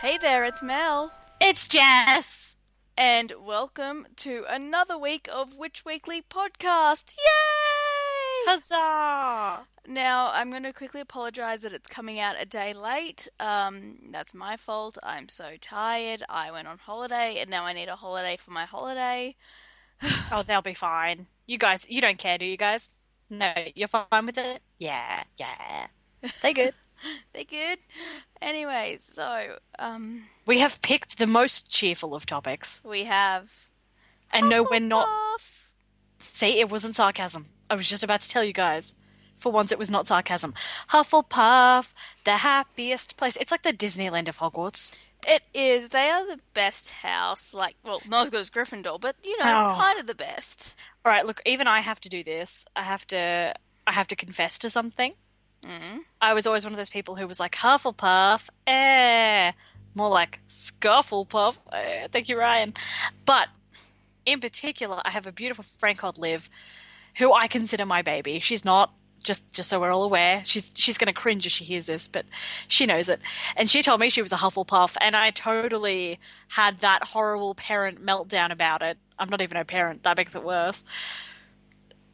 Hey there, it's Mel, It's Jess! and welcome to another week of Witch Weekly podcast. Yay! Huzzah! Now, I'm going to quickly apologize that it's coming out a day late. That's my fault. I'm so tired. I went on holiday, and now I need a holiday for my holiday. Oh, they'll be fine. You guys, you don't care, do you guys? No, you're fine with it? Yeah, yeah. They good. They good? Anyways, We have picked the most cheerful of topics. we have And no, we're not. Hufflepuff. See, it wasn't sarcasm. I was just about to tell you guys. For once, it was not sarcasm. Hufflepuff, the happiest place. It's like the Disneyland of Hogwarts. It is. They are the best house. Like, well, not as good as Gryffindor, but Oh. kind of the best. All right, look, even I have to do this. I have to confess to something. Mm. I was always one of those people who was like Hufflepuff, more like Scufflepuff. Thank you, Ryan. But in particular, I have a beautiful friend called Liv, who I consider my baby. She's not. Just so we're all aware, she's going to cringe if she hears this, but she knows it. And she told me she was a Hufflepuff, and I totally had that horrible parent meltdown about it. I'm not even her parent. That makes it worse.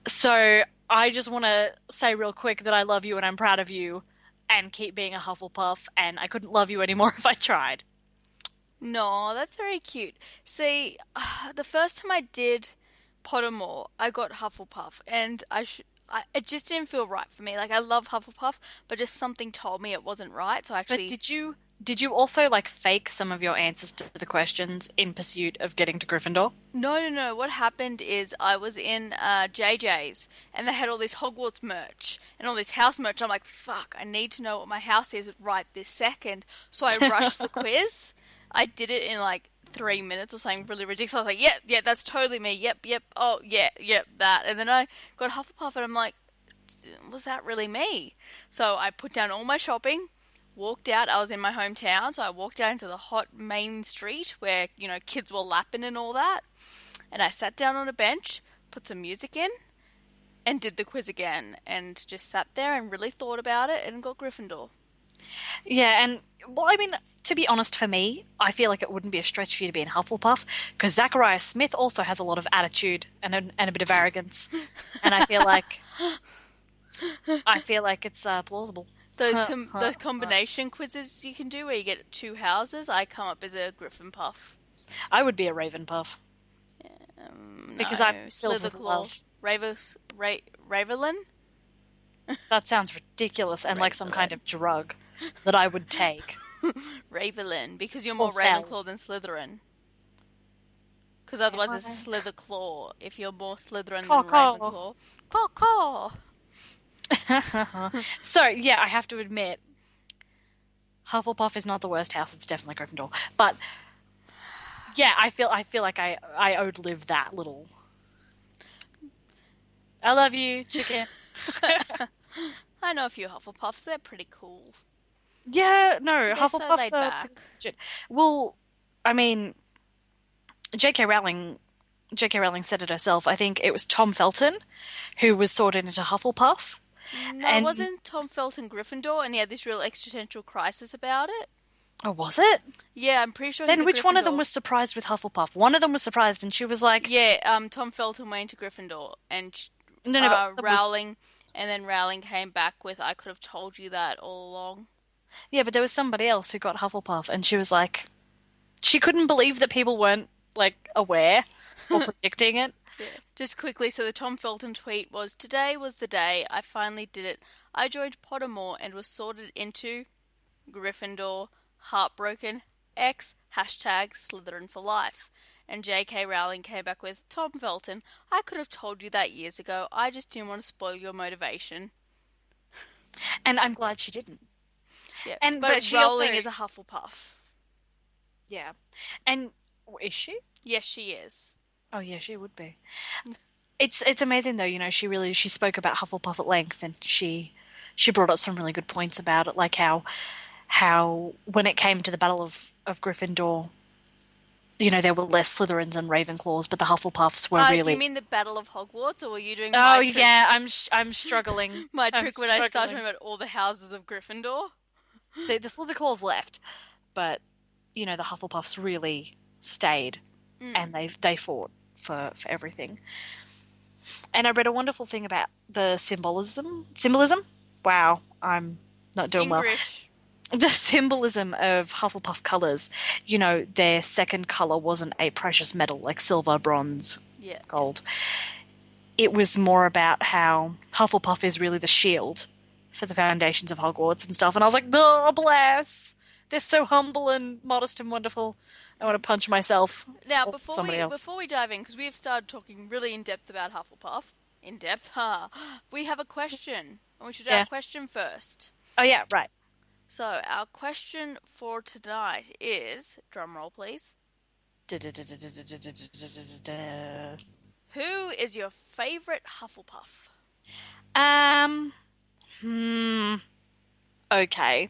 So I just want to say real quick that I love you and I'm proud of you and keep being a Hufflepuff, and I couldn't love you anymore if I tried. No, that's very cute. See, the first time I did Pottermore, I got Hufflepuff, and it just didn't feel right for me. Like, I love Hufflepuff, but just something told me it wasn't right. So I But actually, did you also like fake some of your answers to the questions in pursuit of getting to Gryffindor? no, no, no. What happened is I was in JJ's, and they had all this Hogwarts merch and all this house merch. I'm like, fuck, I need to know what my house is right this second. So I rushed the quiz. I did it in like 3 minutes or something really ridiculous. I was like, yeah, yeah, that's totally me. Yep, yep. Oh, yeah, yep, that. And then I got Hufflepuff, and I'm like, was that really me? So I put down all my shopping, walked out. I was in my hometown, so I walked out into the hot main street where, kids were lapping and all that. And I sat down on a bench, put some music in, and did the quiz again. And just sat there and really thought about it and got Gryffindor. Yeah, and well, I mean, to be honest, for me, I feel like it wouldn't be a stretch for you to be in Hufflepuff because Zachariah Smith also has a lot of attitude and a bit of arrogance, and I feel like it's plausible. Those combination quizzes you can do where you get two houses, I come up as a Griffin Puff. I would be a Ravenpuff No, because I'm filled with Slitherclaw, love. Ravelin, That sounds ridiculous and like some kind Ravelin, of drug that I would take Ravelin, because you're or more sell. Ravenclaw than Slytherin. Because Am otherwise it's I? Slitherclaw if you're more Slytherin than Caw caw. Ravenclaw. Caw caw. So yeah, I have to admit, Hufflepuff is not the worst house. It's definitely Gryffindor. But yeah, I feel like I owed Liv that little. I love you, chicken. I know a few Hufflepuffs. They're pretty cool. Yeah, no, They're so Hufflepuffs laid are pretty back. legit. Well, I mean, J.K. Rowling, J.K. Rowling said it herself. I think it was Tom Felton who was sorted into Hufflepuff, No, and wasn't Tom Felton Gryffindor and he had this real existential crisis about it? oh, was it? Yeah, I'm pretty sure he's Then a which one of them Gryffindor. was surprised with Hufflepuff? One of them was surprised, and she was like, Yeah, Tom Felton went to Gryffindor and "No, no, but that was Rowling, and then Rowling came back with, I could have told you that all along. yeah, but there was somebody else who got Hufflepuff, and she was like, she couldn't believe that people weren't like aware or predicting it. Yeah. Just quickly, so the Tom Felton tweet was, today was the day I finally did it. I joined Pottermore and was sorted into Gryffindor, heartbroken, X, hashtag Slytherin for life. And J.K. Rowling came back with, Tom Felton, I could have told you that years ago. I just didn't want to spoil your motivation. And I'm glad she didn't. Yeah, And but but she also, Rowling is a Hufflepuff. yeah, and is she? Yes, she is. Oh yeah, she would be. It's amazing though, she spoke about Hufflepuff at length and she brought up some really good points about it, like how when it came to the Battle of Gryffindor, there were less Slytherins and Ravenclaws, but the Hufflepuffs were Do you really. mean the Battle of Hogwarts, or were you doing Oh my trick? yeah, I'm struggling. My I'm trick when I started struggling. talking about all the houses of Gryffindor? See, the Slytherclaws left, but the Hufflepuffs really stayed Mm. and they fought for everything. And I read a wonderful thing about the symbolism. Wow, I'm not doing well. English. The symbolism of Hufflepuff colors. Their second color wasn't a precious metal like silver, bronze, Yeah. gold. It was more about how Hufflepuff is really the shield for the foundations of Hogwarts and stuff. And I was like, oh, bless. They're so humble and modest and wonderful. I want to punch myself Now, or somebody else. before we dive in, because we have started talking really in depth about Hufflepuff, in depth, we have a question, and we should do our Yeah. question first. Oh, yeah, right. So, our question for tonight is, drum roll please, who is your favourite Hufflepuff? Um, okay.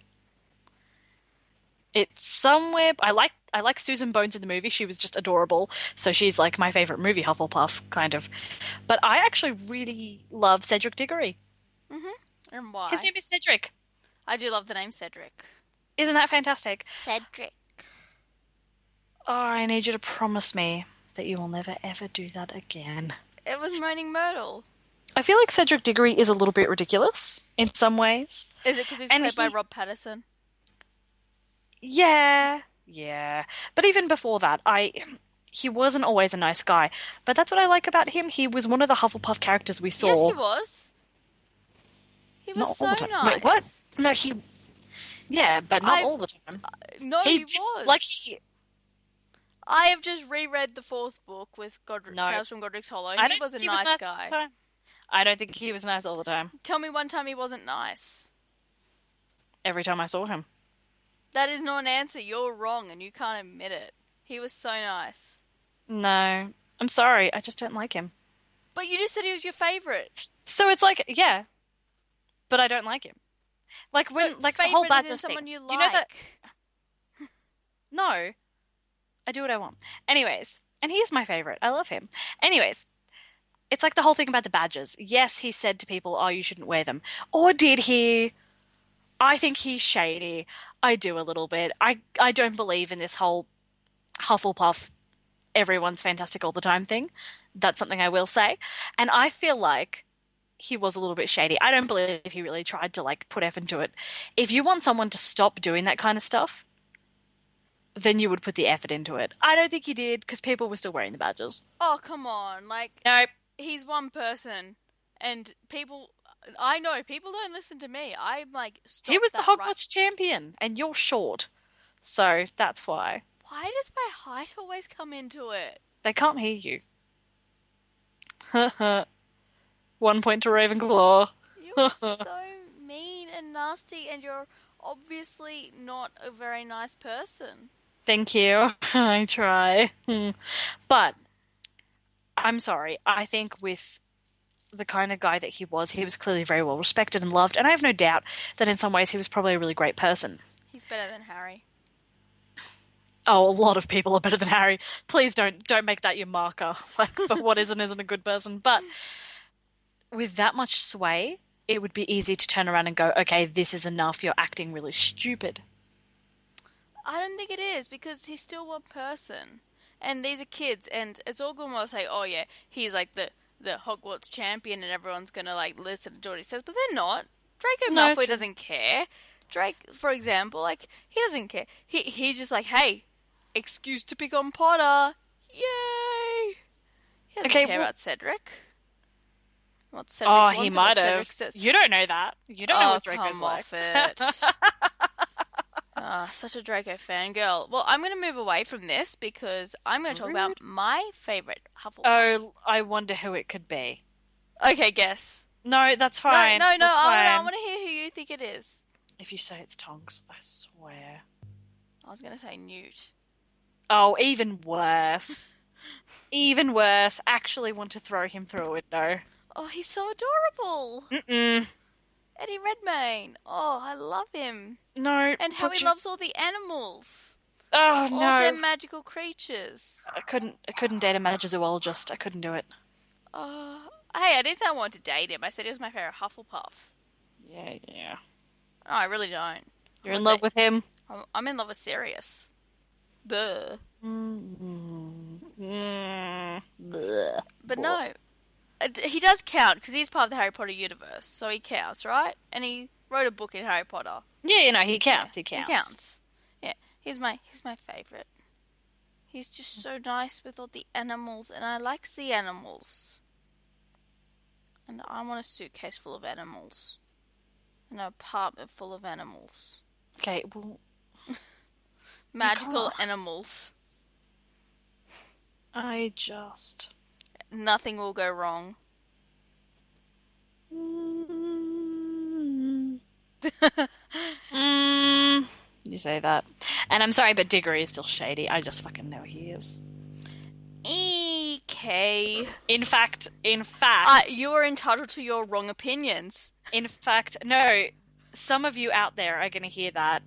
It's somewhere. I like Susan Bones in the movie. She was just adorable. So she's like my favorite movie Hufflepuff, kind of. But I actually really love Cedric Diggory. And why? His name is Cedric. I do love the name Cedric. Isn't that fantastic? Cedric. Oh, I need you to promise me that you will never ever do that again. It was Moaning Myrtle. I feel like Cedric Diggory is a little bit ridiculous in some ways. Is it because he's And played by he- Rob Patterson? Yeah, yeah. But even before that, he wasn't always a nice guy. But that's what I like about him. He was one of the Hufflepuff characters we saw. Yes, he was. He was Not all so the time. nice. Wait, what? No, yeah, but not all the time. No, He he just was. like I have just reread the fourth book with No. Tales from Godric's Hollow. I He don't was a think he was nice nice all guy. the time. I don't think he was nice all the time. Tell me one time he wasn't nice. Every time I saw him. That is not an answer. You're wrong and you can't admit it. He was so nice. No, I'm sorry. I just don't like him. But you just said he was your favourite. So it's like, yeah, but I don't like him. Like when, But like the whole favourite Badger isn't scene. someone you like. You know that? No, I do what I want. Anyways, and he's my favorite. I love him. Anyways, it's like the whole thing about the badges. Yes, he said to people, "Oh, you shouldn't wear them," or did he? I think he's shady. I do a little bit. I don't believe in this whole Hufflepuff, everyone's fantastic all the time thing. That's something I will say. And I feel like he was a little bit shady. I don't believe he really tried to like put effort into it. If you want someone to stop doing that kind of stuff, then you would put the effort into it. I don't think he did because people were still wearing the badges. Oh, come on. Like, Nope. he's one person. And people... I know, people don't listen to me. I'm like, stop He was the that Hogwarts right- champion, and you're short. So that's why. Why does my height always come into it? They can't hear you. 1 point to Ravenclaw. You're so mean and nasty, and you're obviously not a very nice person. Thank you. I try. But I'm sorry. I think with the kind of guy that he was clearly very well respected and loved, and I have no doubt that in some ways he was probably a really great person. He's better than Harry. Oh, a lot of people are better than Harry. Please don't make that your marker, like for what is and isn't a good person. But with that much sway, it would be easy to turn around and go, okay, this is enough. You're acting really stupid. I don't think it is, because he's still one person. And these are kids, and it's all good when I say, oh yeah, he's like the Hogwarts champion and everyone's gonna like listen to what he says, but they're not. Draco No, Malfoy true. doesn't care. Drake, for example, like, he doesn't care. He's just like, hey, excuse to pick on Potter. Yay! He doesn't Okay, care well- about Cedric. What Cedric Oh, wants he and might what Cedric have. says. You don't know that. You don't know Oh, what Draco's come like. off it. Such a Draco fangirl. Well, I'm going to move away from this because I'm going to talk about my favourite Hufflepuff. Oh, I wonder who it could be. Okay, guess. No, that's fine. No, That's I fine. want to hear who you think it is. If you say it's Tonks, I swear. I was going to say Newt. Oh, even worse. Even worse. Actually want to throw him through a window. Oh, he's so adorable. Mm-mm. Eddie Redmayne. Oh, I love him. No. And how put he you- loves all the animals. Oh, All no. their magical creatures. I couldn't date a magizoologist. I couldn't do it. Oh, hey, I didn't say I wanted to date him. I said he was my favourite Hufflepuff. Yeah. No, I really don't. You're in love with him? I'm in love with Sirius. Buh. Bleh. But no, he does count because he's part of the Harry Potter universe, so he counts, right? And he wrote a book in Harry Potter. Yeah, he Yeah, counts. He he counts. counts. Yeah, he's my favorite. He's just so nice with all the animals, and I like sea animals. And I want a suitcase full of animals, an apartment full of animals, Okay, well, you magical can't. animals. I just. Nothing will go wrong. Mm, mm, you say that. And I'm sorry, but Diggory is still shady. I just fucking know he is. EK. In fact, You are entitled to your wrong opinions. no, some of you out there are going to hear that,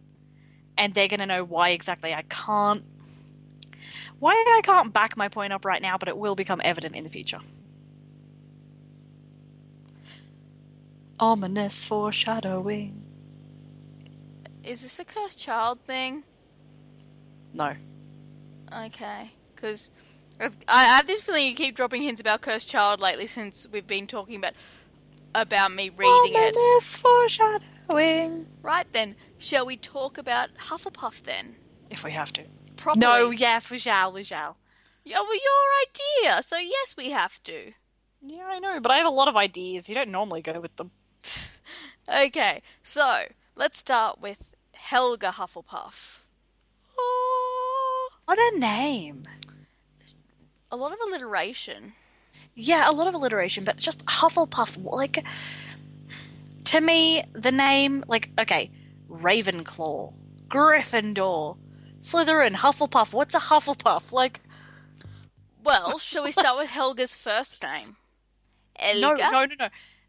and they're going to know why I can't back my point up right now, but it will become evident in the future. Ominous foreshadowing. Is this a cursed child thing? No. Okay, because I have this feeling you keep dropping hints about cursed child lately since we've been talking about me reading it. Ominous foreshadowing. Right then, shall we talk about Hufflepuff then? If we have to. Properly. No, yes, we shall. Yeah, well, your idea, so yes, we have to. Yeah, I know, but I have a lot of ideas. You don't normally go with them. Okay, so let's start with Helga Hufflepuff. Oh, What a name. a lot of alliteration. Yeah, a lot of alliteration, but just Hufflepuff, like, to me, the name, like, okay, Ravenclaw, Gryffindor, Slytherin, Hufflepuff. What's a Hufflepuff? Like, Well, shall we start with Helga's first name? no, Elga? no.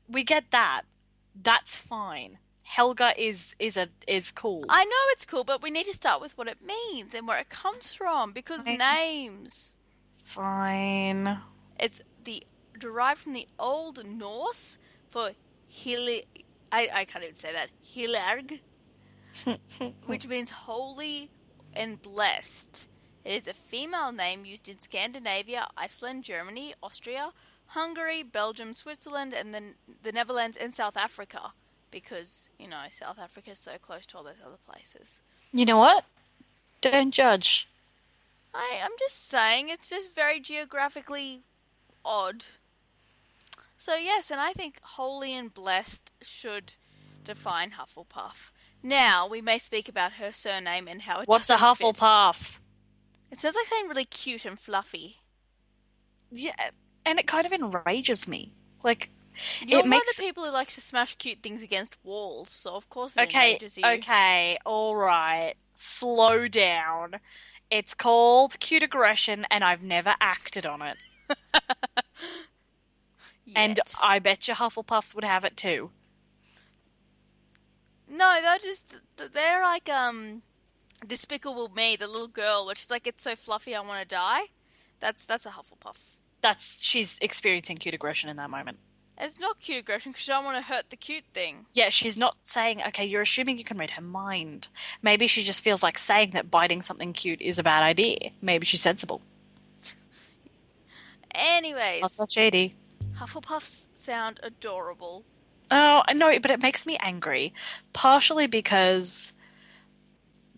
We get that. That's fine. Helga is cool. I know it's cool, but we need to start with what it means and where it comes from, because Fine. names. Fine. It's derived from the Old Norse for I can't even say that. Hilarg, which means holy and blessed. It is a female name used in Scandinavia, Iceland, Germany, Austria, Hungary, Belgium, Switzerland, and then the Netherlands and South Africa. Because, South Africa is so close to all those other places. You know what? Don't judge. I'm just saying, it's just very geographically odd. So yes, and I think holy and blessed should define Hufflepuff. Now, we may speak about her surname and how it What's a doesn't fit. Hufflepuff? It sounds like something really cute and fluffy. Yeah, and it kind of enrages me. Like, You're it one makes... of the people who likes to smash cute things against walls, so of course it Okay, enrages you. okay, alright. Slow down. It's called cute aggression, and I've never acted on it. And Yet. I bet you Hufflepuffs would have it too. No, they're like, Despicable Me, the little girl, which is like, it's so fluffy I want to die. That's a Hufflepuff. She's experiencing cute aggression in that moment. It's not cute aggression because you don't want to hurt the cute thing. Yeah, she's not saying, okay, you're assuming you can read her mind. Maybe she just feels like saying that biting something cute is a bad idea. Maybe she's sensible. Anyways, Not that shady. Hufflepuffs sound adorable. Oh, no, but it makes me angry. Partially because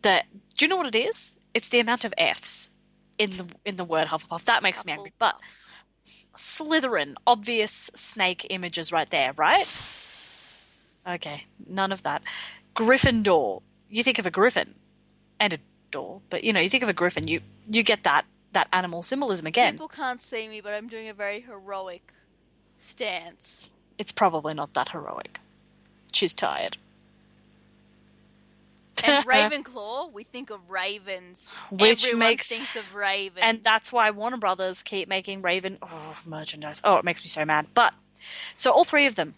do you know what it is? It's the amount of F's in the word Hufflepuff. That makes me angry. But Slytherin, obvious snake images right there, right? Okay, none of that. Gryffindor. You think of a griffin and a door, but you think of a griffin, you get that animal symbolism again. People can't see me, but I'm doing a very heroic stance. It's probably not that heroic. She's tired. And Ravenclaw, we think of ravens. Which Everyone makes... thinks of ravens. And that's why Warner Brothers keep making merchandise. Oh, it makes me so mad. But, so all three of them,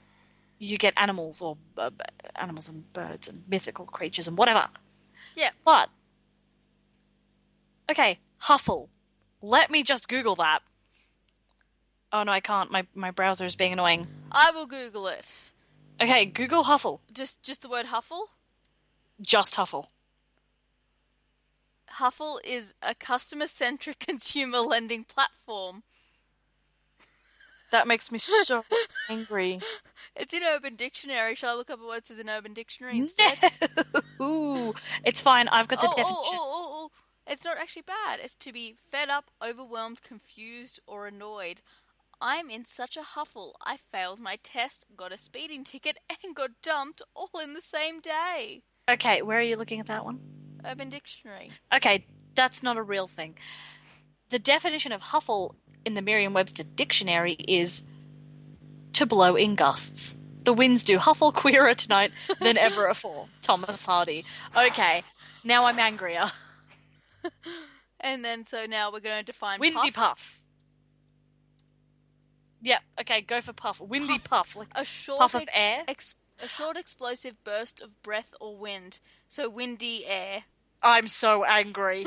you get animals or animals and birds and mythical creatures and whatever. Yeah. But, okay, Huffle. Let me just Google that. Oh no, I can't. My browser is being annoying. I will Google it. Okay, Google Huffle. Just the word Huffle? Just Huffle. Huffle is a customer-centric consumer lending platform. That makes me so angry. It's in Urban Dictionary. Shall I look up what it says in Urban Dictionary instead? No! It's fine. I've got the Oh, oh, definition. oh, oh, oh. It's not actually bad. It's to be fed up, overwhelmed, confused, or annoyed. I'm in such a huffle. I failed my test, got a speeding ticket, and got dumped all in the same day. Okay, where are you looking at that one? Urban Dictionary. Okay, that's not a real thing. The definition of huffle in the Merriam-Webster dictionary is to blow in gusts. The winds do huffle queerer tonight than ever afore. Thomas Hardy. Okay, now I'm angrier. And then, so now we're going to define Windy puff. puff. Yep, okay, go for puff. Windy puff. Like A short, puff of air. a short explosive burst of breath or wind. So windy air. I'm so angry.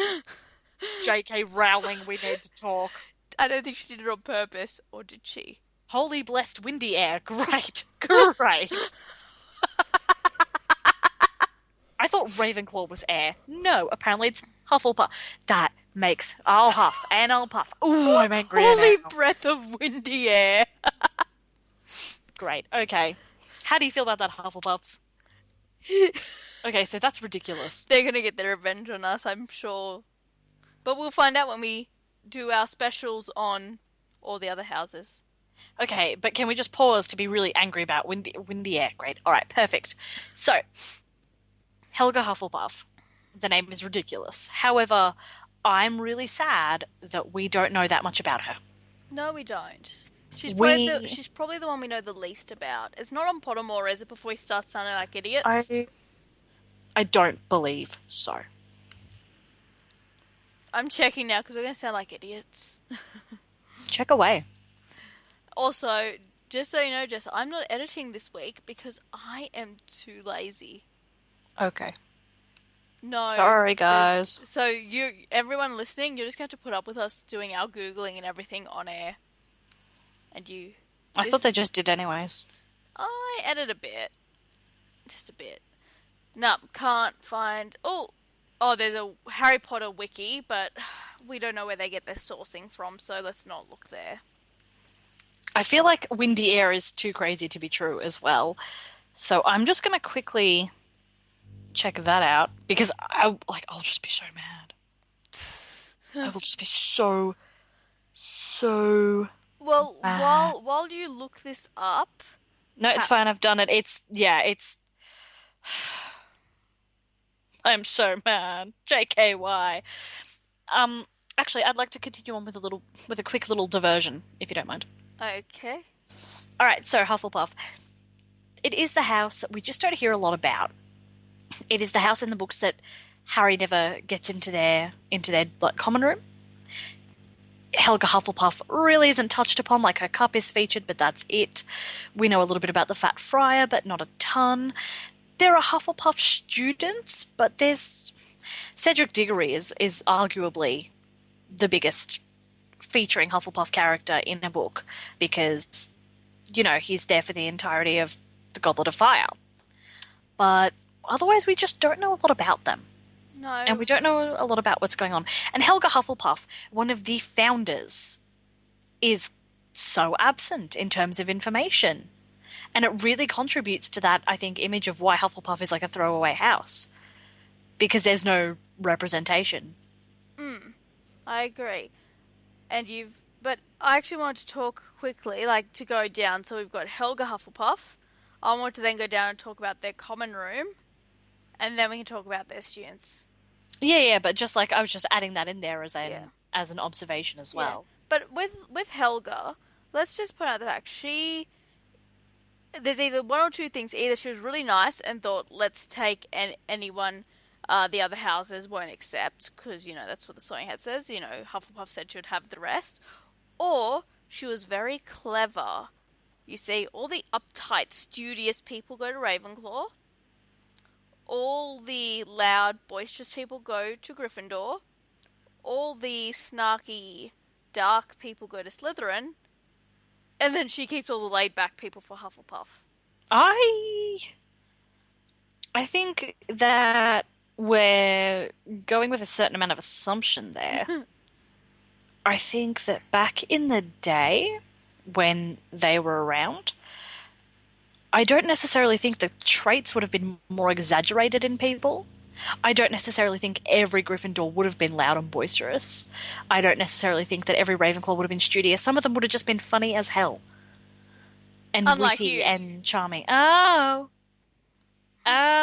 J.K. Rowling, we need to talk. I don't think she did it on purpose, or did she? Holy blessed windy air. Great. Great. I thought Ravenclaw was air. No, apparently it's Hufflepuff. That makes... I'll huff and I'll puff. Ooh, I'm angry Holy now. breath of windy air. Great. Okay. How do you feel about that, Hufflepuffs? Okay, so that's ridiculous. They're going to get their revenge on us, I'm sure. But we'll find out when we do our specials on all the other houses. Okay, but can we just pause to be really angry about windy air? Great. All right, perfect. So, Helga Hufflepuff. The name is ridiculous. However, I'm really sad that we don't know that much about her. No, we don't. She's We- probably the one we know the least about. It's not on Pottermore, is it, before we start sounding like idiots? I don't believe so. I'm checking now because we're going to sound like idiots. Check away. Also, just so you know, Jess, I'm not editing this week because I am too lazy. Okay. No. Sorry, guys. So everyone listening, you're just going to have to put up with us doing our Googling and everything on air. And I thought they just did anyways. I edit a bit. Just a bit. No, can't find... Oh, there's a Harry Potter wiki, but we don't know where they get their sourcing from, so let's not look there. I feel like windy air is too crazy to be true as well. So I'm just going to quickly check that out because I'll just be so mad. I will just be so Well, mad. while you look this up... No, it's fine. I've done it. It's I'm so mad. JKY. Actually, I'd like to continue on with a quick little diversion, if you don't mind. Okay. All right, so Hufflepuff. It is the house that we just don't hear a lot about. It is the house in the books that Harry never gets into their like common room. Helga Hufflepuff really isn't touched upon, like her cup is featured, but that's it. We know a little bit about the Fat Friar, but not a ton. There are Hufflepuff students, but there's... Cedric Diggory is arguably the biggest featuring Hufflepuff character in a book because, you know, he's there for the entirety of the Goblet of Fire. But otherwise, we just don't know a lot about them. No. And we don't know a lot about what's going on. And Helga Hufflepuff, one of the founders, is so absent in terms of information. And it really contributes to that, I think, image of why Hufflepuff is like a throwaway house. Because there's no representation. I agree. But I actually want to talk quickly, like to go down. So we've got Helga Hufflepuff. I want to then go down and talk about their common room. And then we can talk about their students. Yeah, but just like I was just adding that in there as an observation as well. Yeah. But with Helga, let's just point out the fact there's either one or two things. Either she was really nice and thought, let's take anyone the other houses won't accept, because, you know, that's what the Sorting Hat says. You know, Hufflepuff said she would have the rest. Or she was very clever. You see, all the uptight, studious people go to Ravenclaw. All the loud, boisterous people go to Gryffindor. All the snarky, dark people go to Slytherin. And then she keeps all the laid-back people for Hufflepuff. I think that we're going with a certain amount of assumption there. I think that back in the day when they were around, I don't necessarily think the traits would have been more exaggerated in people. I don't necessarily think every Gryffindor would have been loud and boisterous. I don't necessarily think that every Ravenclaw would have been studious. Some of them would have just been funny as hell and Unlike witty you. and charming. Oh,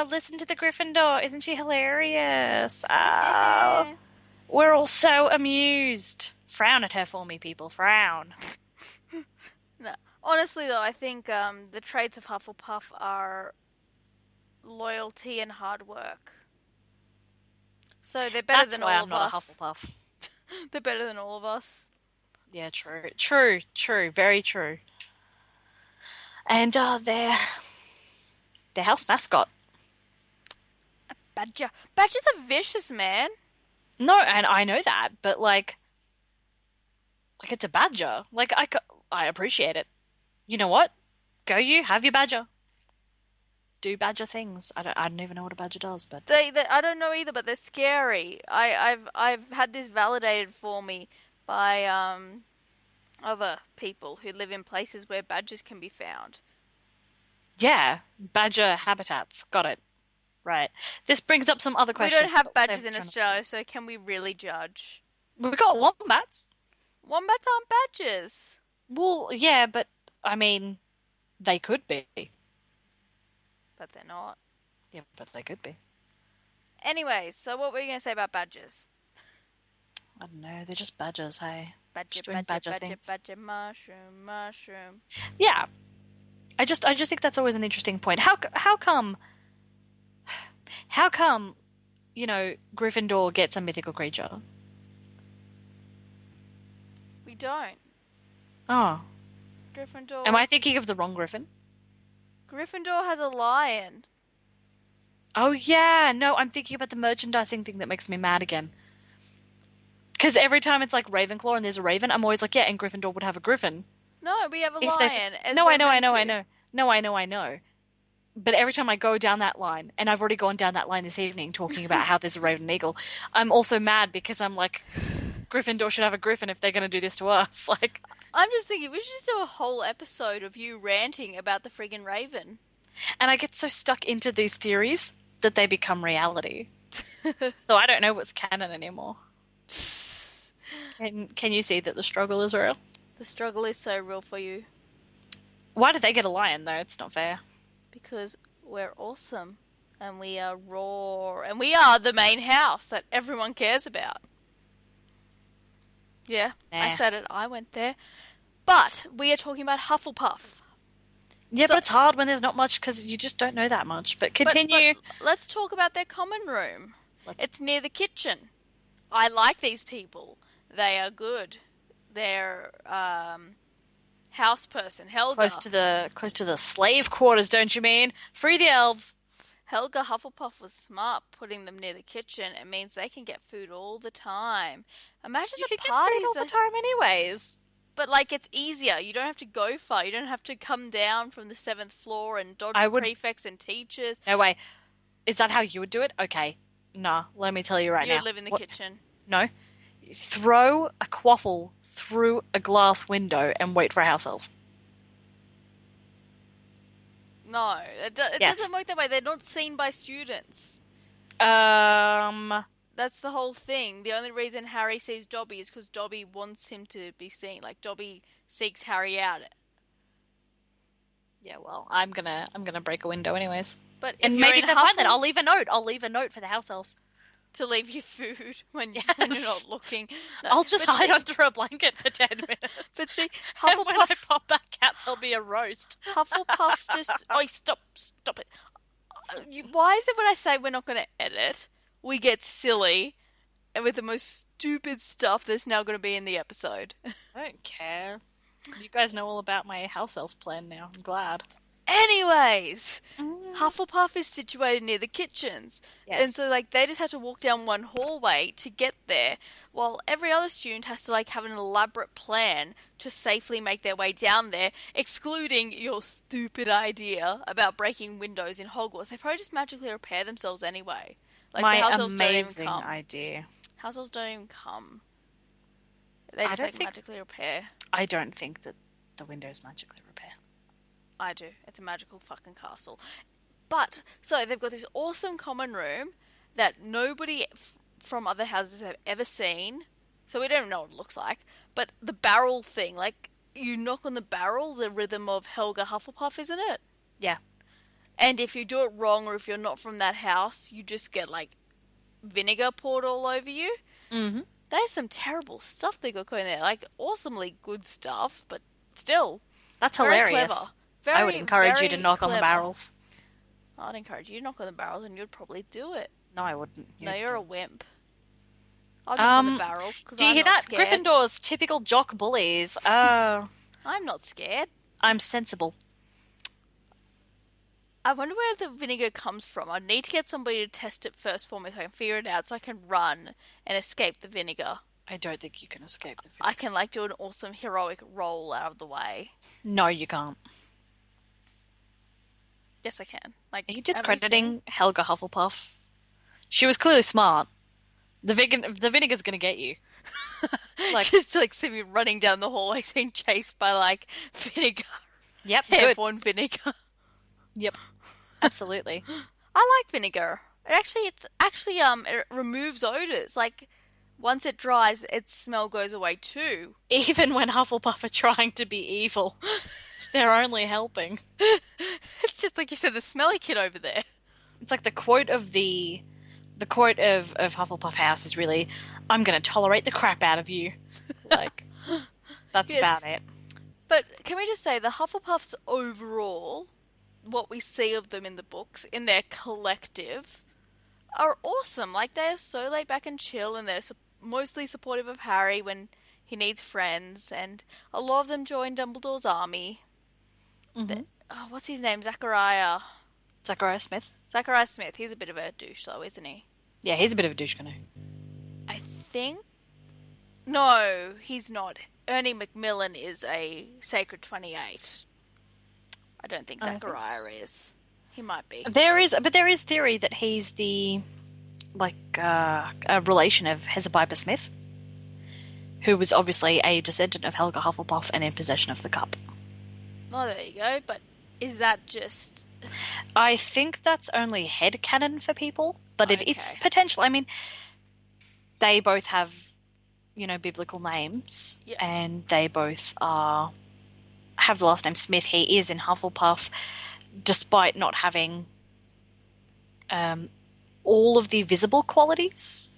listen to the Gryffindor. Isn't she hilarious? Oh, we're all so amused. Frown at her for me, people. Frown. No. Honestly, though, I think the traits of Hufflepuff are loyalty and hard work. So they're better That's than why all I'm of not a us. Hufflepuff. They're better than all of us. Yeah, true. True, true, very true. And their house mascot. Badger. Badgers are vicious, man. No, and I know that, but like it's a badger. I appreciate it. You know what? Go you, have your badger. Do badger things. I don't even know what a badger does, but They I don't know either, but they're scary. I've had this validated for me by other people who live in places where badgers can be found. yeah, badger habitats. Got it. Right. This brings up some other We don't questions. have But we'll save badgers in this for Australia, so can we really judge? We got wombats. Wombats aren't badgers, Well, yeah, but I mean, they could be. but they're not. Yeah, but they could be. Anyways, so what were you gonna say about badgers? I don't know. They're just badgers, hey. Badger, Just doing badger, badger badger, things. badger, mushroom, mushroom. Yeah. I just think that's always an interesting point. How come, Gryffindor gets a mythical creature? We don't. Oh. Am Gryffindor. I thinking of the wrong Griffin? Gryffindor has a lion. Oh yeah, no, I'm thinking about the merchandising thing that makes me mad again. Because every time it's like Ravenclaw and there's a raven, I'm always like, yeah, and Gryffindor would have a griffin. No, we have a If they, lion, as no, I we're know, I meant know, I to. know, no, I know. But every time I go down that line, and I've already gone down that line this evening talking about how there's a raven and eagle, I'm also mad because I'm like, Gryffindor should have a griffin if they're going to do this to us. Like, I'm just thinking we should just do a whole episode of you ranting about the friggin' raven. and I get so stuck into these theories that they become reality. So I don't know what's canon anymore. Can you see that the struggle is real? The struggle is so real for you Why did they get a lion though? It's not fair. because we're awesome and we are raw and we are the main house that everyone cares about. Yeah, I Nah. said it. I went there. But we are talking about Hufflepuff. Yeah, So, but it's hard when there's not much because you just don't know that much. But but continue. let's talk about their common room. Let's It's near the kitchen. I like these people. They are good. They're house person Helga. close to the slave quarters, don't you mean? Free the elves. Helga Hufflepuff was smart putting them near the kitchen. It means they can get food all the time. Imagine You the could get food parties all the time anyways. but like it's easier. You don't have to go far. You don't have to come down from the seventh floor and dodge I would. prefects and teachers. No way. Is that how you would do it? Okay. Nah, let me tell you right You now. would live in the What? kitchen. No. Throw a quaffle through a glass window and wait for a house elf. No, it Yes. doesn't work that way. They're not seen by students. Um. That's the whole thing. The only reason Harry sees Dobby is because Dobby wants him to be seen. Like Dobby seeks Harry out. Yeah. Well, I'm gonna break a window anyways. But if And you're maybe in they'll find that. Huffle I'll leave a note. I'll leave a note for the house elf. to leave you food when Yes. when you're not looking. No, I'll just but hide see, under a blanket for 10 minutes. but see, And when I Hufflepuff pop back out, there'll be a roast. Hufflepuff just. Oh, stop it. Why is it when I say we're not going to edit, we get silly and with the most stupid stuff that's now going to be in the episode? I don't care. You guys know all about my house elf plan now. I'm glad. Anyways, Mm. Hufflepuff is situated near the kitchens. And Yes. so, like, they just have to walk down one hallway to get there, while every other student has to, like, have an elaborate plan to safely make their way down there, excluding your stupid idea about breaking windows in Hogwarts. They probably just magically repair themselves anyway. Like the My house elves don't even amazing come. idea. House elves don't even come. They I just don't like think magically repair. I don't think that the windows magically repair. I do. It's a magical fucking castle. But so they've got this awesome common room that nobody from other houses have ever seen. So we don't know what it looks like. But the barrel thing, like you knock on the barrel, the rhythm of Helga Hufflepuff, isn't it? Yeah. And if you do it wrong or if you're not from that house, you just get like vinegar poured all over you. Mm-hmm. There's some terrible stuff they got going there. Like awesomely good stuff, but still That's very hilarious. clever. Very, I would encourage you to very knock on the clever. barrels. I'd encourage you to knock on the barrels and you'd probably do it. No, I wouldn't. No, you're a wimp. I'd knock on the barrels because Do you I'm hear not that? scared. Gryffindor's typical jock bullies. Oh, I'm not scared. I'm sensible. I wonder where the vinegar comes from. I need to get somebody to test it first for me so I can figure it out so I can run and escape the vinegar. I don't think you can escape the vinegar. I can like do an awesome heroic roll out of the way. No, you can't. Yes, I can. Like, Are you discrediting Helga Hufflepuff? She was clearly smart. The vinegar's gonna get you. Like, just like see me running down the hallway being chased by like vinegar. Yep, good. Airborne vinegar. Yep, absolutely. I like vinegar. It's actually it removes odors. Like once it dries, its smell goes away too. Even when Hufflepuff are trying to be evil, they're only helping. It's just like you said, the smelly kid over there. It's like the quote of Hufflepuff House is really, "I'm going to tolerate the crap out of you." Like, that's Yes. about it. But can we just say the Hufflepuffs overall, what we see of them in the books, in their collective, are awesome. Like they are so laid back and chill, and they're mostly supportive of Harry when he needs friends, and a lot of them join Dumbledore's army. Mm-hmm. What's his name? Zachariah. Zachariah Smith. Zachariah Smith. He's a bit of a douche, though, isn't he? Yeah, he's a bit of a douche canoe. I think. No, he's not. Ernie Macmillan is a Sacred 28. I don't think Zachariah is. He might be. There is theory that he's the a relation of Hezekiah Smith, who was obviously a descendant of Helga Hufflepuff and in possession of the cup. Oh, there you go. But is that just... I think that's only headcanon for people, but it's Okay. potential. I mean, they both have, biblical names, Yeah. and they both have the last name Smith. He is in Hufflepuff, despite not having all of the visible qualities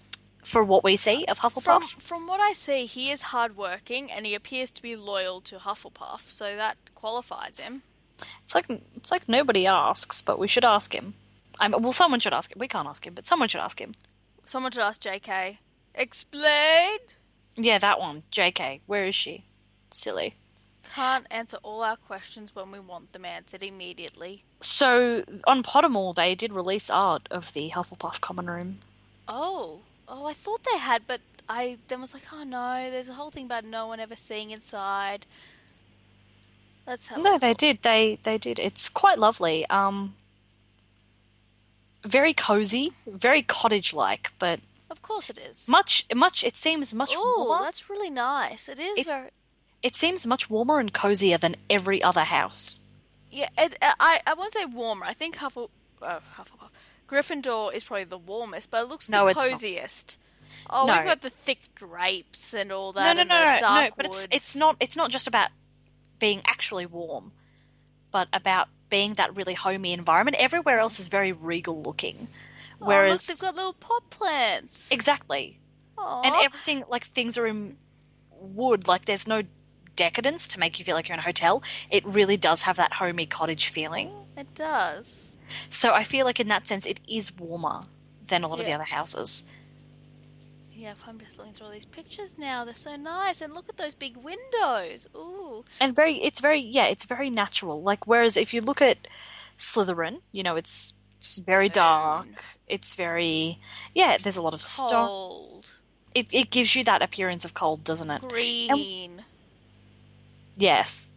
for what we see of Hufflepuff. From what I see, he is hardworking and he appears to be loyal to Hufflepuff, so that qualifies him. It's like nobody asks, but we should ask him. Someone should ask him. We can't ask him, but someone should ask him. Someone should ask JK. Explain! Yeah, that one. JK, where is she? Silly. Can't answer all our questions when we want them answered immediately. So, on Pottermore, they did release art of the Hufflepuff common room. Oh, I thought they had, but I then was like, oh no, there's a whole thing about no one ever seeing inside. Let's have a No, look. they did. They did. It's quite lovely. Very cozy, very cottage-like, but Of course it is. much. It seems much Oh, warmer. that's really nice. It is very... It seems much warmer and cozier than every other house. Yeah, I won't say warmer. I think Hufflepuff. Gryffindor is probably the warmest, but it looks No, the it's not. coziest. Oh, No. we've got the thick drapes and all that. No, and the dark but woods. it's not just about being actually warm, but about being that really homey environment. Everywhere else is very regal looking, Oh, whereas look, they've got little pot plants. exactly, Aw. and everything like things are in wood. Like there's no decadence to make you feel like you're in a hotel. It really does have that homey cottage feeling. It does. So I feel like in that sense, it is warmer than a lot of the Yeah. other houses. Yeah, I'm just looking through all these pictures now. They're so nice, and look at those big windows. Ooh. And it's very natural. Like, whereas if you look at Slytherin, it's very dark. It's very, there's a lot of stuff. Cold. It gives you that appearance of cold, doesn't it? Green. Yes.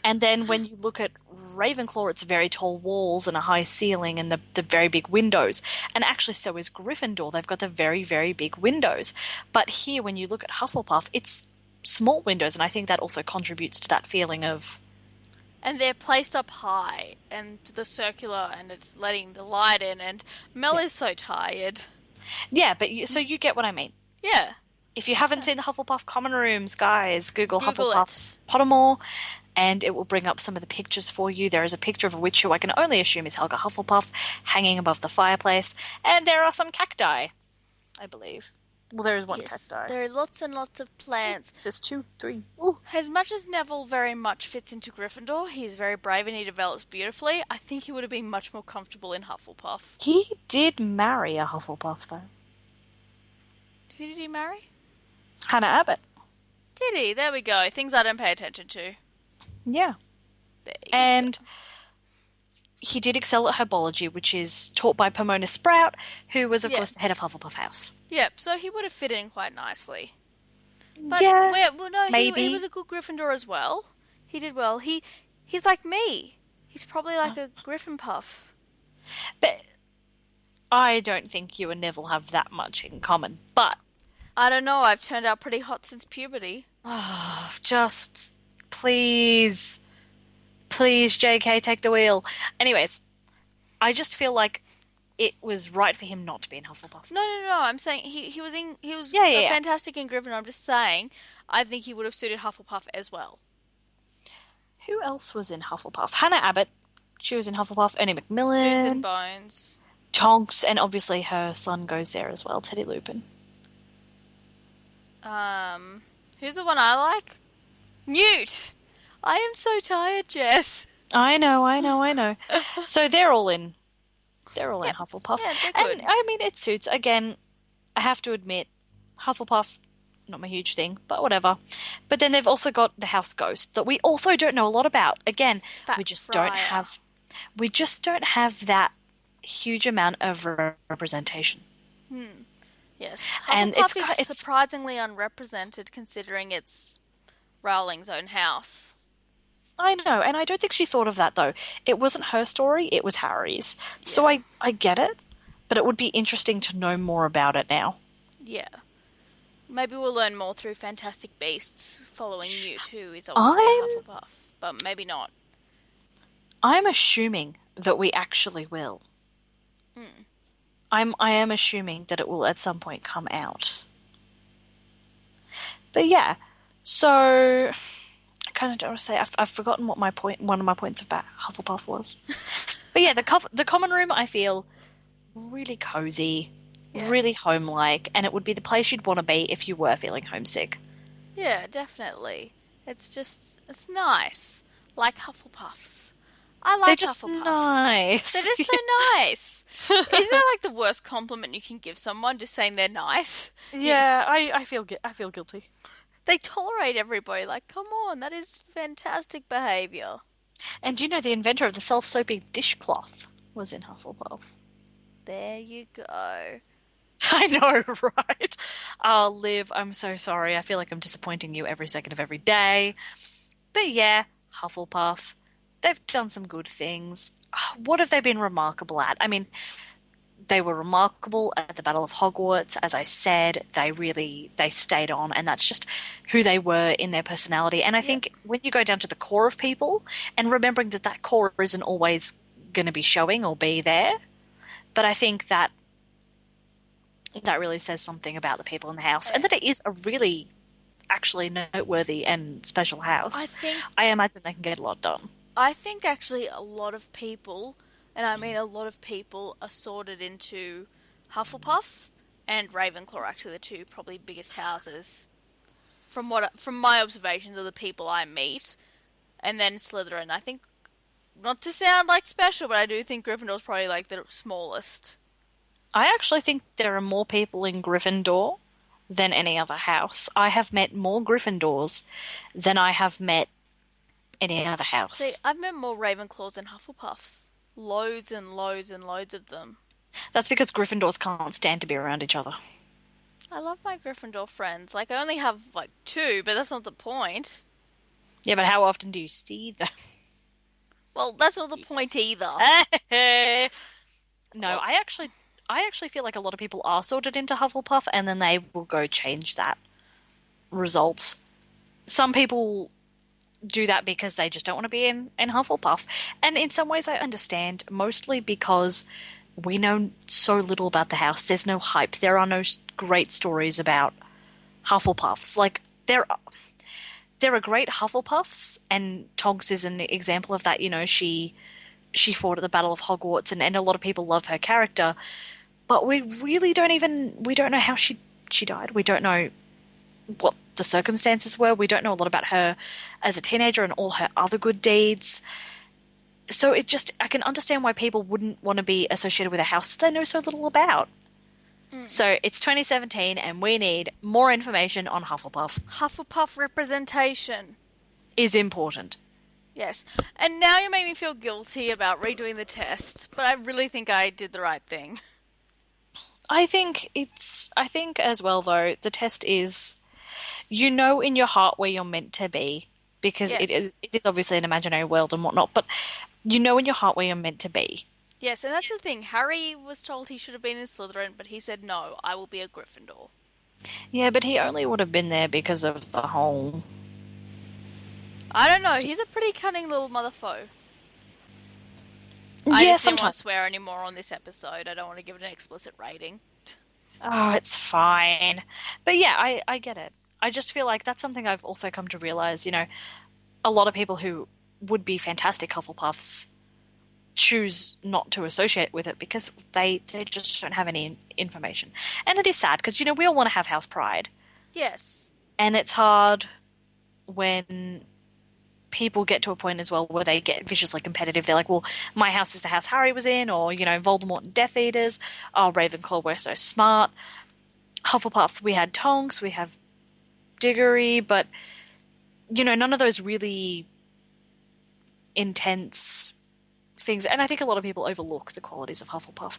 And then when you look at Ravenclaw, it's very tall walls and a high ceiling and the very big windows. And actually, so is Gryffindor. They've got the very, very big windows. But here, when you look at Hufflepuff, it's small windows. And I think that also contributes to that feeling of. And they're placed up high, and the circular, and it's letting the light in, and Mel Yeah, is so tired. yeah, but so you get what I mean. Yeah, If you haven't seen the Hufflepuff common rooms, guys, Google Google Hufflepuff it. Pottermore, and it will bring up some of the pictures for you. There is a picture of a witch who I can only assume is Helga Hufflepuff hanging above the fireplace, and there are some cacti, I believe. Well, there is one Yes, cacti. there are lots and lots of plants. There's two, three. Ooh. As much as Neville very much fits into Gryffindor, he's very brave and he develops beautifully, I think he would have been much more comfortable in Hufflepuff. He did marry a Hufflepuff, though. Who did he marry? Hannah Abbott. Did he? There we go. Things I don't pay attention to. Yeah. There you And he did excel at herbology, which is taught by Pomona Sprout, who was, of Yeah. course, the head of Hufflepuff House. Yep, so he would have fit in quite nicely. But Yeah, well, no, maybe. he was a good Gryffindor as well. He did well. He's like me. He's probably like a Griffin Puff. But I don't think you and Neville have that much in common. But I don't know. I've turned out pretty hot since puberty. just please, please, JK, take the wheel. Anyways, I just feel like it was right for him not to be in Hufflepuff. No. I'm saying he was Yeah. fantastic in Gryffindor. I'm just saying I think he would have suited Hufflepuff as well. Who else was in Hufflepuff? Hannah Abbott. She was in Hufflepuff. Ernie Susan Macmillan. Bones. Tonks, and obviously her son goes there as well, Teddy Lupin. Who's the one I like? Newt. I am so tired, Jess. I know. So they're all in. They're all in Hufflepuff. Yeah, they're And good. I mean, it suits. Again, I have to admit, Hufflepuff, not my huge thing, but whatever. But then they've also got the House Ghost that we also don't know a lot about. Again, Fat we just Friar. we just don't have that huge amount of representation. Yes, And Hufflepuff is it's surprisingly unrepresented considering it's Rowling's own house. I know, and I don't think she thought of that though. It wasn't her story, it was Harry's. So I get it, but it would be interesting to know more about it now. Yeah. Maybe we'll learn more through Fantastic Beasts following Newt, who is obviously I'm a Hufflepuff. But maybe not. I'm assuming that we actually will. I am assuming that it will at some point come out. But yeah, so I kind of don't want to say I've forgotten what one of my points about Hufflepuff was. But yeah, the common room I feel really cozy, really home-like, and it would be the place you'd want to be if you were feeling homesick. Yeah, definitely. It's nice. Like Hufflepuffs. I like They're just Hufflepuffs. nice. They're just so nice. Isn't that like the worst compliment you can give someone, just saying they're nice? Yeah, I feel guilty. They tolerate everybody. Like, come on, that is fantastic behavior. And do you know the inventor of the self-soaping dishcloth was in Hufflepuff? There you go. I know, right? Oh, Liv, I'm so sorry. I feel like I'm disappointing you every second of every day. But yeah, Hufflepuff. They've done some good things. What have they been remarkable at? I mean, they were remarkable at the Battle of Hogwarts. As I said, they stayed on, and that's just who they were in their personality. And I think when you go down to the core of people, and remembering that core isn't always going to be showing or be there, but I think that really says something about the people in the house, and that it is a really actually noteworthy and special house. I imagine they can get a lot done. I think actually a lot of people, and I mean a lot of people, are sorted into Hufflepuff and Ravenclaw, are actually the two probably biggest houses from my observations of the people I meet, and then Slytherin. I think, not to sound like special, but I do think Gryffindor's probably like the smallest. I actually think there are more people in Gryffindor than any other house. I have met more Gryffindors than I have met any other house. See, I've met more Ravenclaws than Hufflepuffs. Loads and loads and loads of them. That's because Gryffindors can't stand to be around each other. I love my Gryffindor friends. Like, I only have, like, 2, but that's not the point. Yeah, but how often do you see them? Well, that's not the point either. No, Well, I actually feel like a lot of people are sorted into Hufflepuff and then they will go change that result. Some people do that because they just don't want to be in Hufflepuff. And in some ways I understand, mostly because we know so little about the house. There's no hype. There are no great stories about Hufflepuffs. Like there are great Hufflepuffs, and Tonks is an example of that. She fought at the Battle of Hogwarts, and a lot of people love her character. But we don't know how she died. We don't know what the circumstances were. We don't know a lot about her as a teenager and all her other good deeds. So I can understand why people wouldn't want to be associated with a house that they know so little about. So it's 2017 and we need more information on Hufflepuff. Hufflepuff representation. Is important. Yes. And now you make me feel guilty about redoing the test, but I really think I did the right thing. I think as well though, the test is you know in your heart where you're meant to be because Yeah. it is obviously an imaginary world and whatnot, but you know in your heart where you're meant to be. Yes, and that's the thing. Harry was told he should have been in Slytherin, but he said no, I will be a Gryffindor. Yeah, but he only would have been there because of the whole. I don't know, he's a pretty cunning little motherfucker. I Yeah, just didn't want to sometimes. swear anymore on this episode. I don't want to give it an explicit rating. Oh, it's fine. But yeah, I get it. I just feel like that's something I've also come to realize, a lot of people who would be fantastic Hufflepuffs choose not to associate with it because they just don't have any information. And it is sad because, we all want to have house pride. Yes. And it's hard when people get to a point as well where they get viciously competitive. They're like, well, my house is the house Harry was in, or, Voldemort and Death Eaters. Oh, Ravenclaw, we're so smart. Hufflepuffs, we had Tonks, we have Diggory, but, none of those really intense things. And I think a lot of people overlook the qualities of Hufflepuff.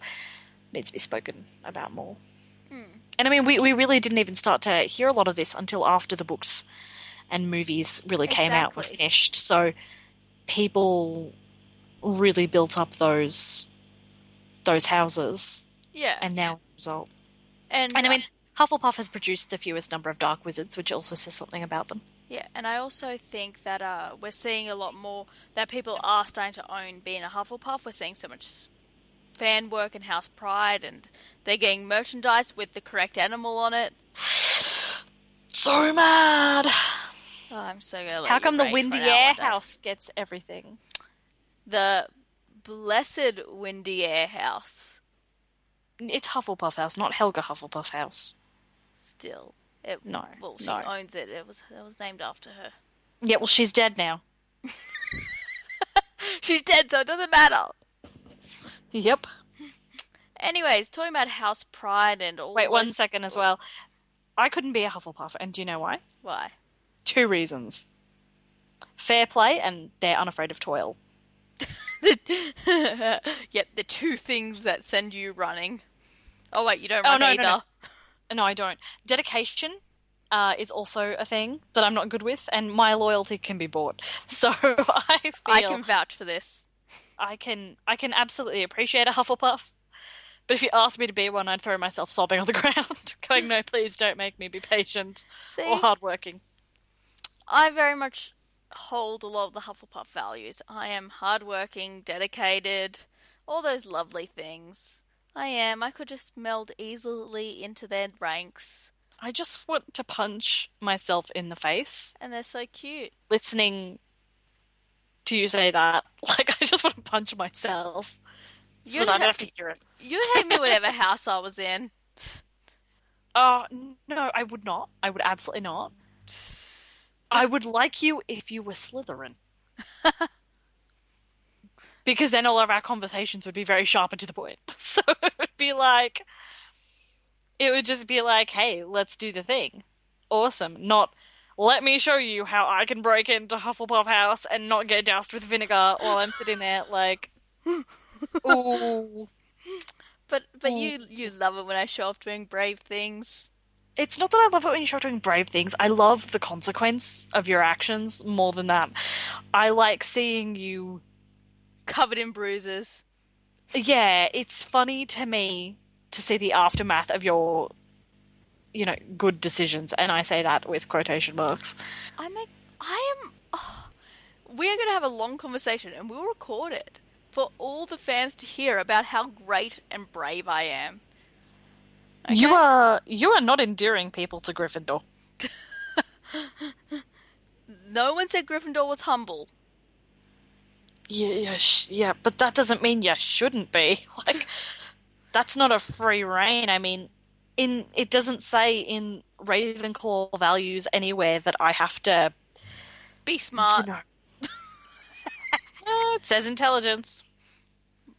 Needs to be spoken about more. And I mean, we really didn't even start to hear a lot of this until after the books and movies really came out and Exactly. finished. So people really built up those houses, Yeah. and now result. And And I mean, Hufflepuff has produced the fewest number of Dark Wizards, which also says something about them. yeah, and I also think that we're seeing a lot more that people are starting to own being a Hufflepuff. We're seeing so much fan work and house pride, and they're getting merchandise with the correct animal on it. So mad. Oh, I'm so gonna let How you come the rage for Windy an hour Air one day. House gets everything? The blessed Windy Air House. It's Hufflepuff House, not Helga Hufflepuff House. Still, it No, well, she no. owns it. It was named after her. Yeah, well, she's dead now. She's dead, so it doesn't matter. Yep. Anyways, talking about house pride and all Wait one those. second as well. I couldn't be a Hufflepuff, and do you know why? Why? 2 reasons. Fair play, and they're unafraid of toil. Yep, the two things that send you running. Oh wait, you don't Oh, run no, no, no. either. No, I don't. Dedication is also a thing that I'm not good with, and my loyalty can be bought. So I I feel can vouch for this. I can absolutely appreciate a Hufflepuff. But if you asked me to be one, I'd throw myself sobbing on the ground, going, "No, please don't make me be patient or See, hardworking." I very much hold a lot of the Hufflepuff values. I am hardworking, dedicated, all those lovely things. I am. I could just meld easily into their ranks, I just want to punch myself in the face and they're so cute. listening to you say that. Like, I just want to punch myself so You'd that I don't ha- have to hear it. you'd hate me whatever house I was in. Oh, no, I would not. I would absolutely not. I would like you if you were Slytherin. Because then all of our conversations would be very sharp and to the point. So it would just be like, hey, let's do the thing. Awesome. Not, let me show you how I can break into Hufflepuff house and not get doused with vinegar while I'm sitting there like, ooh, But ooh. you love it when I show up doing brave things. It's not that I love it when you start doing brave things. I love the consequence of your actions more than that. I like seeing you. Covered in bruises. Yeah, it's funny to me to see the aftermath of your, good decisions. And I say that with quotation marks. I make. I am. Oh, we are going to have a long conversation and we'll record it for all the fans to hear about how great and brave I am. You Okay? are you are not endearing people to Gryffindor. No one said Gryffindor was humble. Yeah, but that doesn't mean you shouldn't be. Like, that's not a free reign. I mean, it doesn't say in Ravenclaw values anywhere that I have to, Be you smart. know, it says intelligence, No,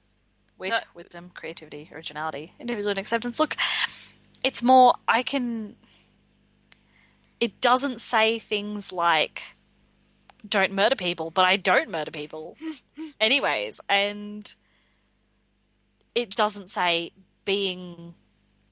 wit, wisdom, creativity, originality, individual and acceptance. Look, it's more, it doesn't say things like don't murder people, but I don't murder people anyways. And it doesn't say being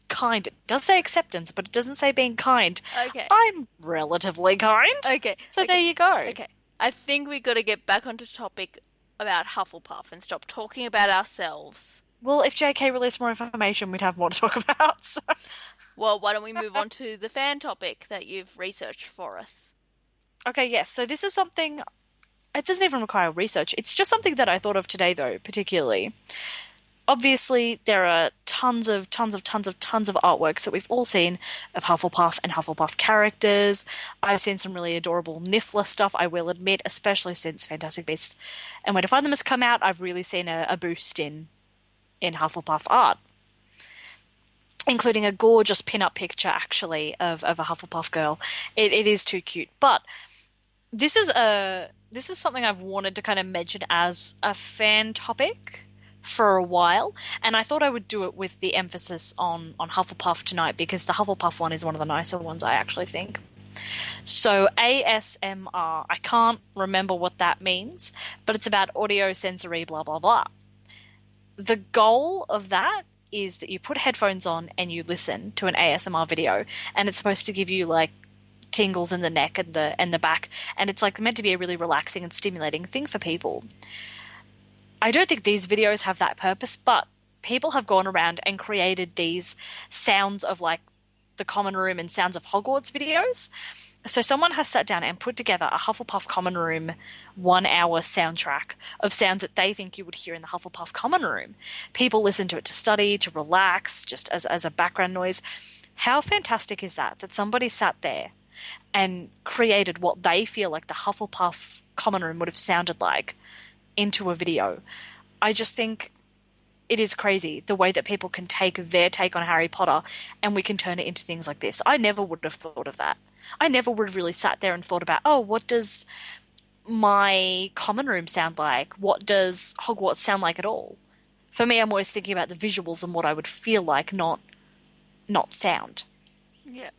kind. It does say acceptance, but it doesn't say being kind. okay. I'm relatively kind. Okay. So there Okay. you go. Okay. I think we got to get back onto topic about Hufflepuff and stop talking about ourselves. Well, if JK released more information, we'd have more to talk about. So. Well, why don't we move on to the fan topic that you've researched for us? Okay, yes. So this is something, it doesn't even require research. It's just something that I thought of today, though, particularly. Obviously, there are tons of artworks that we've all seen of Hufflepuff and Hufflepuff characters. I've seen some really adorable Niffler stuff, I will admit, especially since Fantastic Beasts and Where to Find Them has come out. I've really seen a boost in Hufflepuff art, including a gorgeous pin-up picture, actually, of a Hufflepuff girl. It is too cute. But this is something I've wanted to kind of mention as a fan topic for a while, and I thought I would do it with the emphasis on Hufflepuff tonight because the Hufflepuff one is one of the nicer ones, I actually think. So ASMR, I can't remember what that means, but it's about audio sensory blah blah blah. The goal of that is that you put headphones on and you listen to an ASMR video, and it's supposed to give you like tingles in the neck and the back, and it's like meant to be a really relaxing and stimulating thing for people. I don't think these videos have that purpose, but people have gone around and created these sounds of like the common room and sounds of Hogwarts videos. So someone has sat down and put together a Hufflepuff common room 1 hour soundtrack of sounds that they think you would hear in the Hufflepuff common room. People listen to it to study, to relax, just as a background noise. How fantastic is that? That somebody sat there and created what they feel like the Hufflepuff common room would have sounded like into a video. I just think it is crazy the way that people can take their take on Harry Potter and we can turn it into things like this. I never would have thought of that. I never would have really sat there and thought about, oh, what does my common room sound like? What does Hogwarts sound like at all? For me, I'm always thinking about the visuals and what I would feel like, not sound. Yep.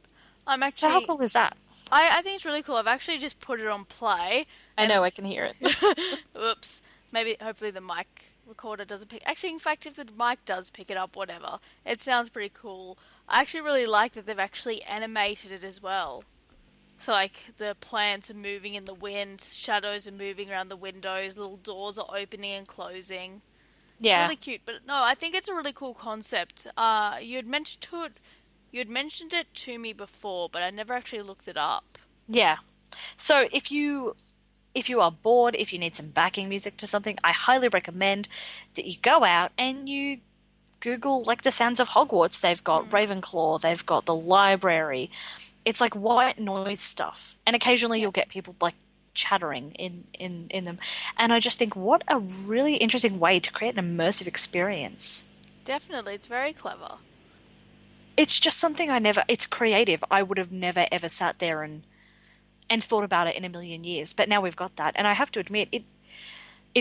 I'm So how actually. cool is that? I think it's really cool. I've actually just put it on play. I And know, I can hear it. oops. Maybe, hopefully, the mic recorder doesn't pick. Actually, in fact, if the mic does pick it up, whatever. It sounds pretty cool. I actually really like that they've actually animated it as well. So, like, the plants are moving in the wind, shadows are moving around the windows, little doors are opening and closing. It's Yeah. really cute. But no, I think it's a really cool concept. You had mentioned it to me before, but I never actually looked it up. Yeah. So if you are bored, if you need some backing music to something, I highly recommend that you go out and you Google like the sounds of Hogwarts. They've got Mm. Ravenclaw, they've got the library. It's like white noise stuff. And occasionally Yeah, you'll get people like chattering in them. And I just think what a really interesting way to create an immersive experience. definitely. It's very clever. It's just something it's creative. I would have never ever sat there and thought about it in a million years. But now we've got that. And I have to admit, it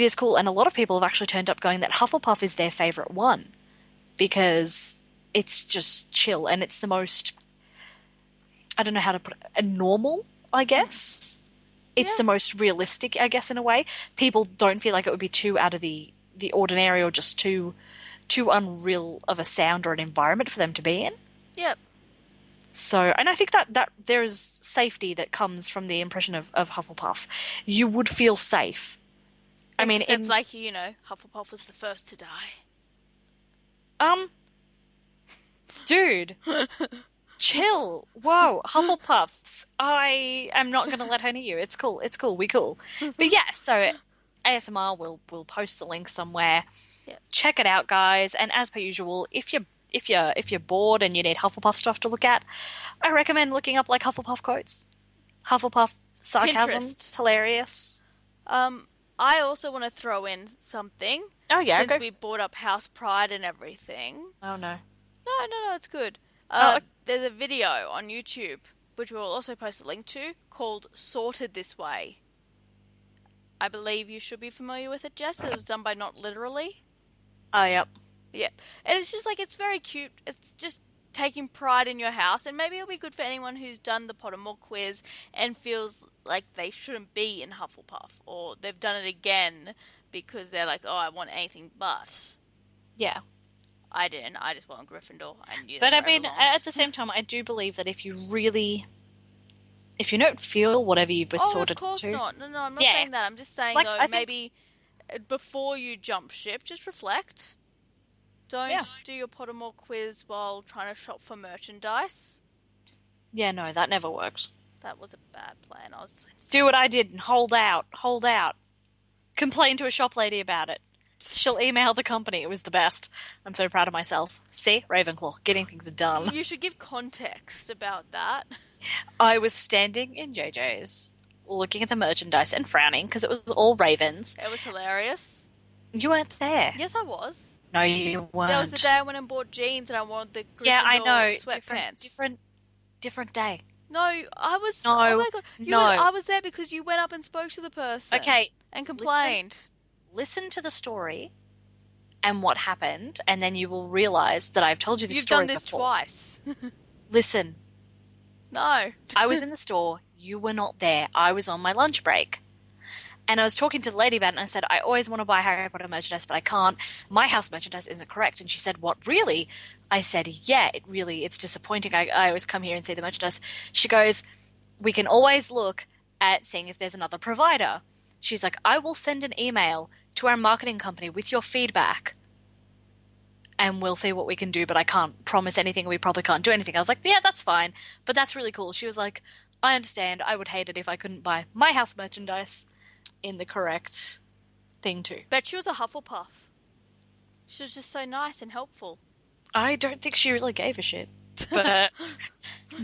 is cool. And a lot of people have actually turned up going that Hufflepuff is their favorite one because it's just chill and it's the most, I don't know how to put it, a normal, I guess. It's Yeah, the most realistic, I guess, in a way. People don't feel like it would be too out of the ordinary or just too unreal of a sound or an environment for them to be in. yep. So, and I think that there's safety that comes from the impression of Hufflepuff. You would feel safe. I mean, Except, like, Hufflepuff was the first to die. um, dude, chill. Whoa, Hufflepuffs. I am not going to let her near you. It's cool. It's cool. We cool. But yeah, so ASMR will post the link somewhere. Yep. Check it out, guys. And as per usual, if you're bored and you need Hufflepuff stuff to look at, I recommend looking up like Hufflepuff quotes, Hufflepuff sarcasm. Pinterest. It's hilarious. I also want to throw in something. Oh yeah, Since go. we brought up House Pride and everything. Oh no. No, it's good. Oh, There's a video on YouTube, which we'll also post a link to, called Sorted This Way. I believe you should be familiar with it, Jess. It was done by Not Literally. oh yep. Yeah. And it's just like, it's very cute. It's just taking pride in your house. And maybe it'll be good for anyone who's done the Pottermore quiz and feels like they shouldn't be in Hufflepuff. Or they've done it again because they're like, oh, I want anything but. Yeah. I didn't. I just want Gryffindor. I knew But that's I where mean, belonged. at the same time, I do believe that if you don't feel whatever you've been Oh, sorted of course to, not. No, I'm not Yeah. saying that. I'm just saying, Like, though, I think- maybe before you jump ship, just reflect. Don't Yeah. do your Pottermore quiz while trying to shop for merchandise. yeah, no, that never works. That was a bad plan. I was Do what I did and hold out. Hold out. Complain to a shop lady about it. She'll email the company. It was the best. I'm so proud of myself. See? Ravenclaw. Getting things done. You should give context about that. I was standing in JJ's, looking at the merchandise and frowning because it was all ravens. It was hilarious. You weren't there. Yes, I was. No, you weren't. That was the day I went and bought jeans and I wanted the Gryffindor Yeah, I know. sweatpants. Different day. No, I was. No, oh my god! no. I was there because you went up and spoke to the person. Okay, And complained. listen to the story and what happened, and then you will realize that I've told you this You've story done this before. twice. Listen, No. I was in the store. You were not there. I was on my lunch break. And I was talking to the lady about it, and I said, I always want to buy Harry Potter merchandise, but I can't. My house merchandise isn't correct. And she said, what, really? I said, yeah, it's disappointing. I always come here and see the merchandise. She goes, we can always look at seeing if there's another provider. She's like, I will send an email to our marketing company with your feedback, and we'll see what we can do, but I can't promise anything. We probably can't do anything. I was like, yeah, that's fine. But that's really cool. She was like, I understand. I would hate it if I couldn't buy my house merchandise in the correct thing too. Bet she was a Hufflepuff. She was just so nice and helpful. I don't think she really gave a shit.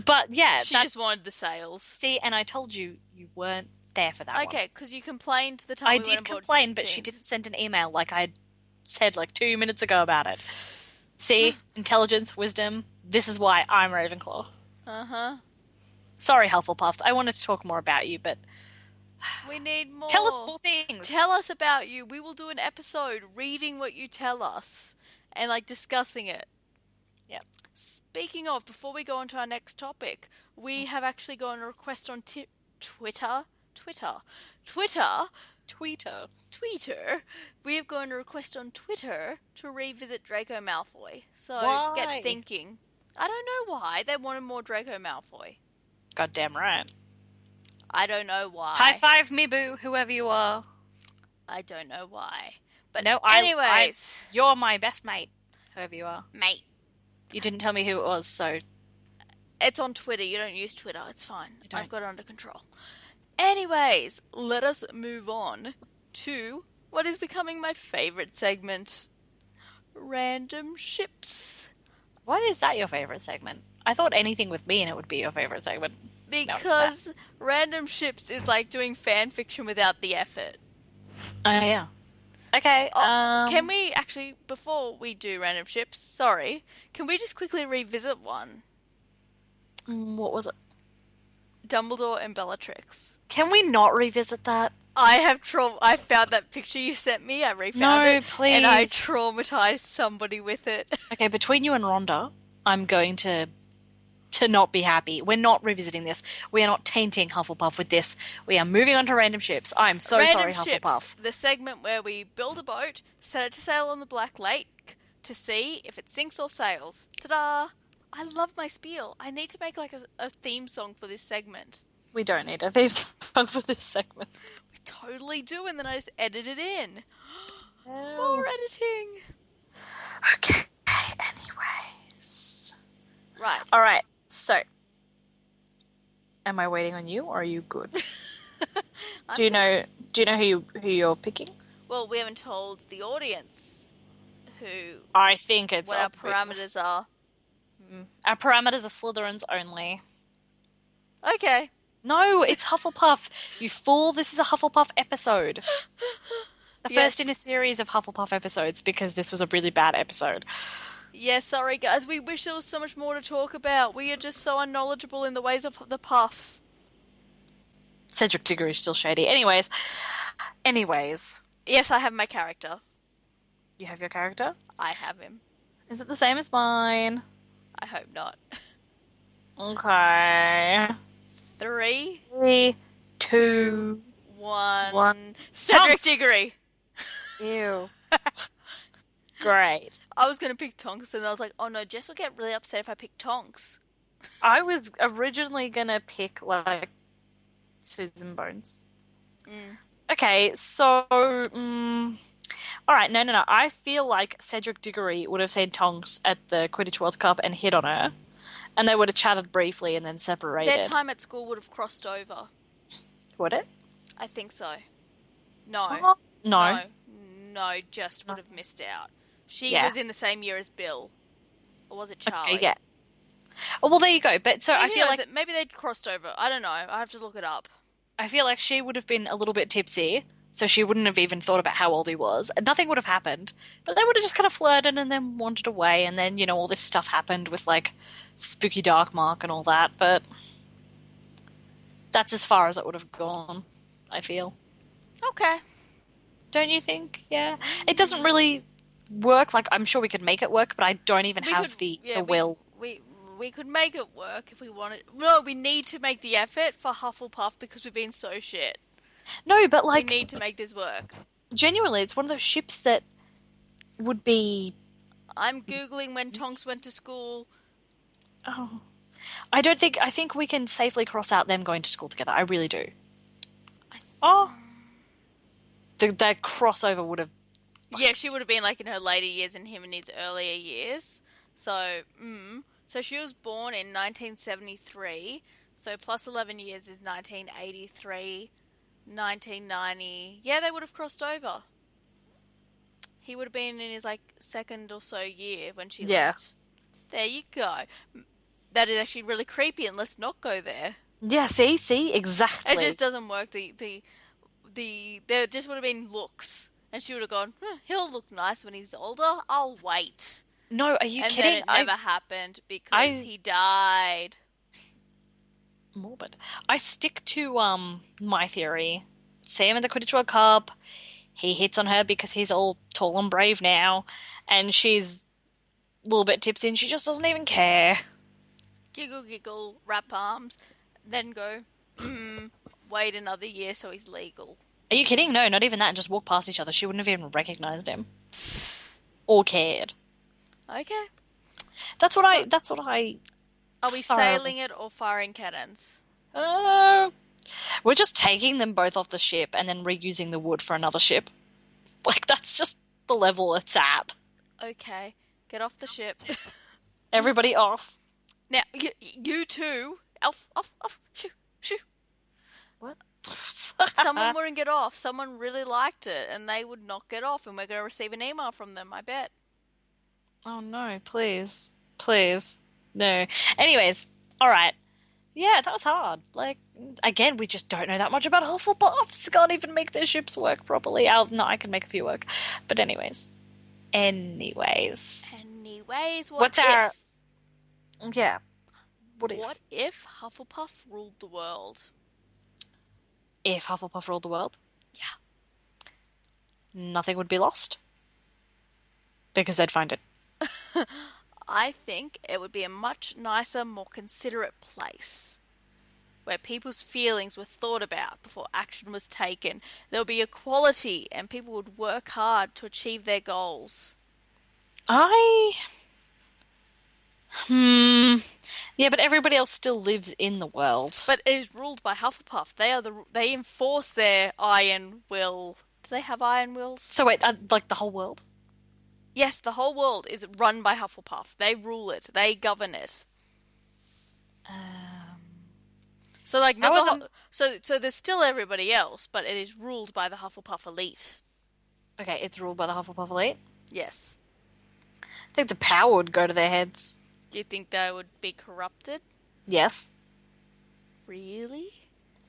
But yeah, She that's... just wanted the sales. See, and I told you weren't there for that one. Okay, because you complained the time I we went did and bought complain, but she jeans. didn't send an email like I said like 2 minutes ago about it. See? Intelligence, wisdom. This is why I'm Ravenclaw. Uh-huh. Sorry, Hufflepuffs. I wanted to talk more about you, but We need more. tell us more things. Tell us about you. We will do an episode reading what you tell us and, like, discussing it. Yep. Speaking of, before we go on to our next topic, we have actually got a request on Twitter. We have got a request on Twitter to revisit Draco Malfoy. So Why? get thinking. I don't know why. They wanted more Draco Malfoy. Goddamn right. I don't know why. High five me, boo, whoever you are. I don't know why. But No, anyways. you're my best mate, whoever you are. Mate. You didn't tell me who it was, so... It's on Twitter. You don't use Twitter. It's fine. I don't. I've got it under control. Anyways, let us move on to what is becoming my favourite segment. Random ships. Why is that your favourite segment? I thought anything with me in it would be your favourite segment. Because random ships is like doing fan fiction without the effort. Oh, yeah. Okay, Can we actually, before we do random ships, sorry, can we just quickly revisit one? What was it? Dumbledore and Bellatrix. Can we not revisit that? I found that picture you sent me. I refound it. please. And I traumatized somebody with it. Okay, between you and Rhonda, I'm going to not be happy. We're not revisiting this. We are not tainting Hufflepuff with this. We are moving on to random ships. I'm so sorry, Random ships, Hufflepuff. the segment where we build a boat, set it to sail on the Black Lake to see if it sinks or sails. Ta-da! I love my spiel. I need to make like a theme song for this segment. We don't need a theme song for this segment. We totally do, and then I just edit it in. Oh. More editing. Okay, anyways. Right. All right, so am I waiting on you or are you good? Do you know who you're picking? Well, we haven't told the audience I think it's what our obvious. parameters are. Our parameters are Slytherins only. Okay. No, it's Hufflepuffs. You fool, this is a Hufflepuff episode. The first in a series of Hufflepuff episodes because this was a really bad episode. Yeah, sorry guys. We wish there was so much more to talk about. We are just so unknowledgeable in the ways of the Puff. Cedric Diggory's still shady. Anyways. Yes, I have my character. You have your character? I have him. Is it the same as mine? I hope not. Okay. 3, 2, 1. Cedric Tonks! Diggory! Ew. Great. I was going to pick Tonks, and I was like, oh no, Jess will get really upset if I pick Tonks. I was originally gonna pick, like, Susan Bones. Okay, so... Alright, no. I feel like Cedric Diggory would have seen Tonks at the Quidditch World Cup and hit on her. And they would have chatted briefly and then separated. Their time at school would have crossed over. Would it? I think so. No. Oh, no. No, just would have missed out. She Yeah. was in the same year as Bill. Or was it Charlie? Okay, yeah. Oh, well, there you go. But so Maybe I feel like maybe they'd crossed over. I don't know. I have to look it up. I feel like she would have been a little bit tipsy, so she wouldn't have even thought about how old he was. And nothing would have happened. But they would have just kind of flirted and then wandered away, and then, all this stuff happened with, like, Spooky Dark Mark and all that, but that's as far as it would have gone, I feel. Okay. Don't you think? Yeah. It doesn't really work. Like, I'm sure we could make it work, but I don't even have the will. We could make it work if we wanted. No, we need to make the effort for Hufflepuff because we've been so shit. No, but like... We need to make this work. Genuinely, it's one of those ships that would be... I'm Googling when Tonks went to school. Oh. I think we can safely cross out them going to school together. I really do. That crossover would have... Yeah, she would have been like in her later years and him in his earlier years. So, So she was born in 1973. So plus 11 years is 1983, 1990. Yeah, they would have crossed over. He would have been in his like second or so year when she left. There you go. That is actually really creepy, and let's not go there. Yeah, see, exactly. It just doesn't work. There just would have been looks, and she would have gone, he'll look nice when he's older. I'll wait. No, are you kidding? And then it never happened because he died. Morbid. I stick to my theory. See him in the Quidditch World Cup. He hits on her because he's all tall and brave now, and she's a little bit tipsy, and she just doesn't even care. Giggle, wrap arms, then go, wait another year so he's legal. Are you kidding? No, not even that, and just walk past each other. She wouldn't have even recognised him. Or cared. Okay. That's what I... Are we sailing it or firing cannons? We're just taking them both off the ship and then reusing the wood for another ship. Like, that's just the level it's at. Okay. Get off the ship. Everybody off. Now, you two. Off. Shoo. What? Someone wouldn't get off. Someone really liked it, and they would not get off, and we're going to receive an email from them, I bet. Oh, no, please. Please. No. Anyways, alright. Yeah, that was hard. Like, again, we just don't know that much about Hufflepuffs. Can't even make their ships work properly. I can make a few work. But anyways. What's our... Yeah. What if Hufflepuff ruled the world? If Hufflepuff ruled the world? Yeah. Nothing would be lost. Because they'd find it. I think it would be a much nicer, more considerate place. Where people's feelings were thought about before action was taken. There would be equality and people would work hard to achieve their goals. Hmm. Yeah, but everybody else still lives in the world. But it is ruled by Hufflepuff. They enforce their iron will. Do they have iron wills? So wait, like the whole world? Yes, the whole world is run by Hufflepuff. They rule it. They govern it. Um, So like not how the are whole. the... So there's still everybody else, but it is ruled by the Hufflepuff elite. Okay, it's ruled by the Hufflepuff elite. Yes. I think the power would go to their heads. Do you think they would be corrupted? Yes, Really?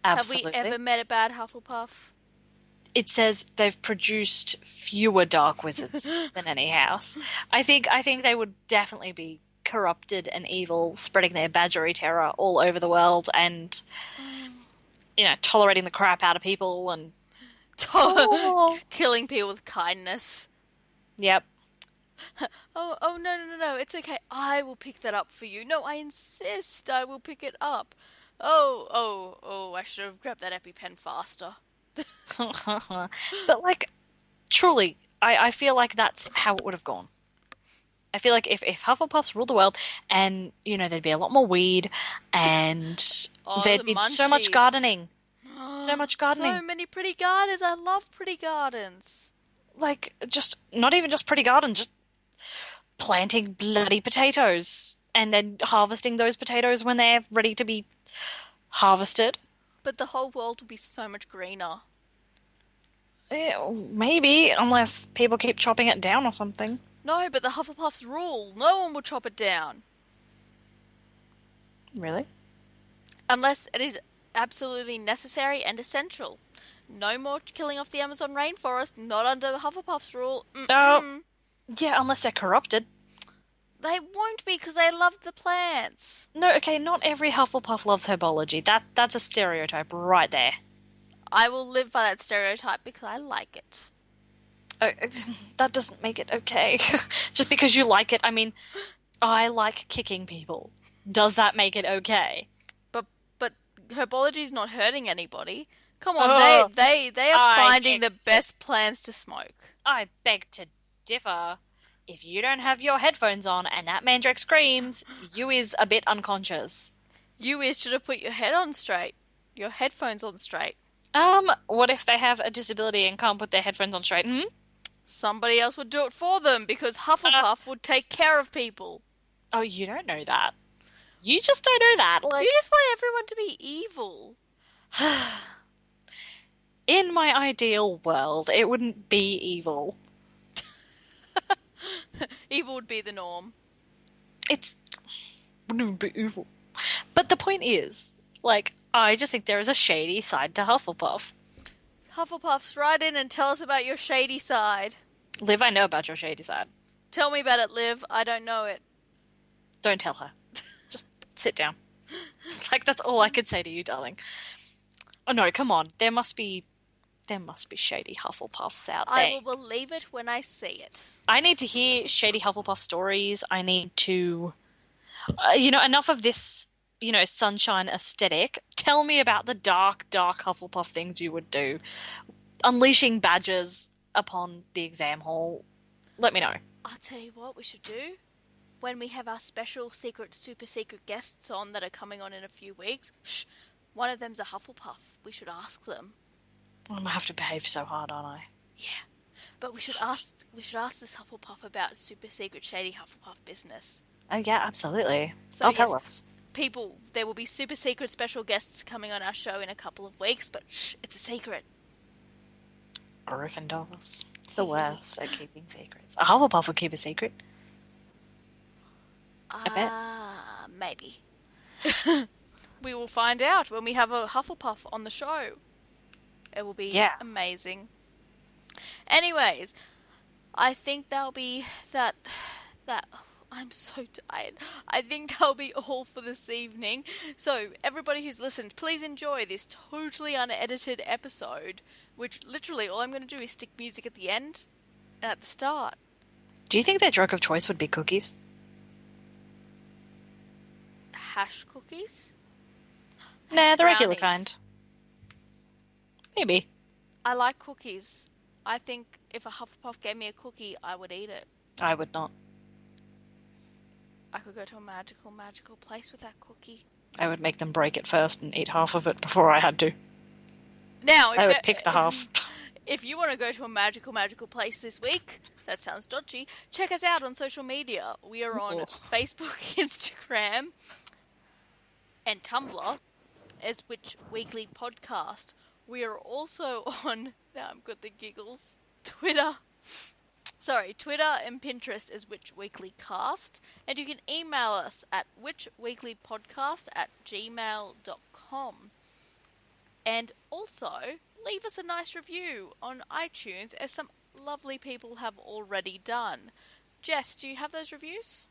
Have we absolutely. ever met a bad Hufflepuff? It says they've produced fewer dark wizards than any house. I think they would definitely be corrupted and evil, spreading their badgery terror all over the world and, tolerating the crap out of people and oh, Killing people with kindness. yep. Oh, no, no, no, no, it's okay. I will pick that up for you. No, I insist I will pick it up. Oh, I should have grabbed that EpiPen faster. But like truly, I feel like that's how it would have gone. I feel like if Hufflepuffs ruled the world and, there'd be a lot more weed and Oh, the there'd be so much munchies. gardening. So much So gardening. many pretty gardens. I love pretty gardens. Like, just, not even just pretty gardens, just planting bloody potatoes and then harvesting those potatoes when they're ready to be harvested. But the whole world would be so much greener. Maybe, unless people keep chopping it down or something. No, but the Hufflepuffs rule. No one will chop it down. Really? Unless it is absolutely necessary and essential. No more killing off the Amazon rainforest, not under Hufflepuff's rule. Oh, Mm-mm. yeah, unless they're corrupted. They won't be because they love the plants. No, okay, not every Hufflepuff loves herbology. That's a stereotype right there. I will live by that stereotype because I like it. Uh, that doesn't make it okay. Just because you like it, I mean, I like kicking people. Does that make it okay? But herbology is not hurting anybody. Come on, Oh, they are I finding beg the to, best plants to smoke. I beg to differ. If you don't have your headphones on and that mandrake screams, you is a bit unconscious. Should have put your head on straight. Your headphones on straight. What if they have a disability and can't put their headphones on straight? Somebody else would do it for them because Uh, Hufflepuff would take care of people. oh, you don't know that. You just don't know that. You Like, just want everyone to be evil. in my ideal world, it wouldn't be evil. Evil would be the norm. It's wouldn't be evil. But the point is, like, I just think there is a shady side to Hufflepuff. Hufflepuffs, write in and tell us about your shady side. Liv, I know about your shady side. Tell me about it, Liv. I don't know it. Don't tell her. Just sit down. Like, that's all I can say to you, darling. Oh no, come on. There must be shady Hufflepuffs out I there. will believe it when I see it. I need to hear shady Hufflepuff stories. I need to, enough of this, sunshine aesthetic. Tell me about the dark, dark Hufflepuff things you would do. Unleashing badgers upon the exam hall. Let me know. I'll tell you what we should do. When we have our special secret, super secret guests on that are coming on in a few weeks, one of them's a Hufflepuff. We should ask them. I'm gonna have to behave so hard, aren't I? Yeah, but we should ask this Hufflepuff about super secret shady Hufflepuff business. Oh yeah, absolutely. So They'll yes, tell us. people, there will be super secret special guests coming on our show in a couple of weeks, but it's a secret. Gryffindors. The worst at keeping secrets. A Hufflepuff would keep a secret. I bet. Maybe. We will find out when we have a Hufflepuff on the show. It will be Yeah. amazing. Anyways, I think that'll be that. I'm so tired. I think that'll be all for this evening. So, everybody who's listened, please enjoy this totally unedited episode, which literally all I'm going to do is stick music at the end and at the start. Do you think their drug of choice would be cookies? Hash cookies? Nah, the regular Brownies. kind. Maybe. I like cookies. I think if a Hufflepuff gave me a cookie, I would eat it. I would not. I could go to a magical place with that cookie. I would make them break it first and eat half of it before I had to. Now, I would pick the half. if you want to go to a magical place this week, that sounds dodgy, check us out on social media. We are on Facebook, Instagram, and Tumblr as Witch Weekly Podcast. We are also on, now I've got the giggles, Twitter and Pinterest as Witch Weekly Cast. And you can email us at witchweeklypodcast@gmail.com. And also, leave us a nice review on iTunes, as some lovely people have already done. Jess, do you have those reviews?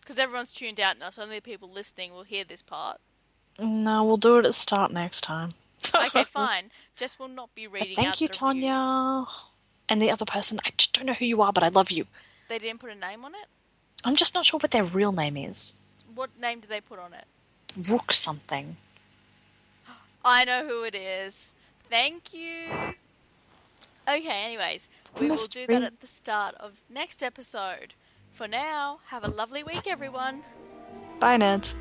Because everyone's tuned out now, so only the people listening will hear this part. No, we'll do it at the start next time. Okay, fine. Jess will not be reading out the reviews. Thank you, Tonya. And the other person, I just don't know who you are, but I love you. They didn't put a name on it? I'm just not sure what their real name is. What name did they put on it? Rook something. I know who it is. Thank you. Okay, anyways, we will do that at the start of next episode. For now, have a lovely week, everyone. Bye, nerds.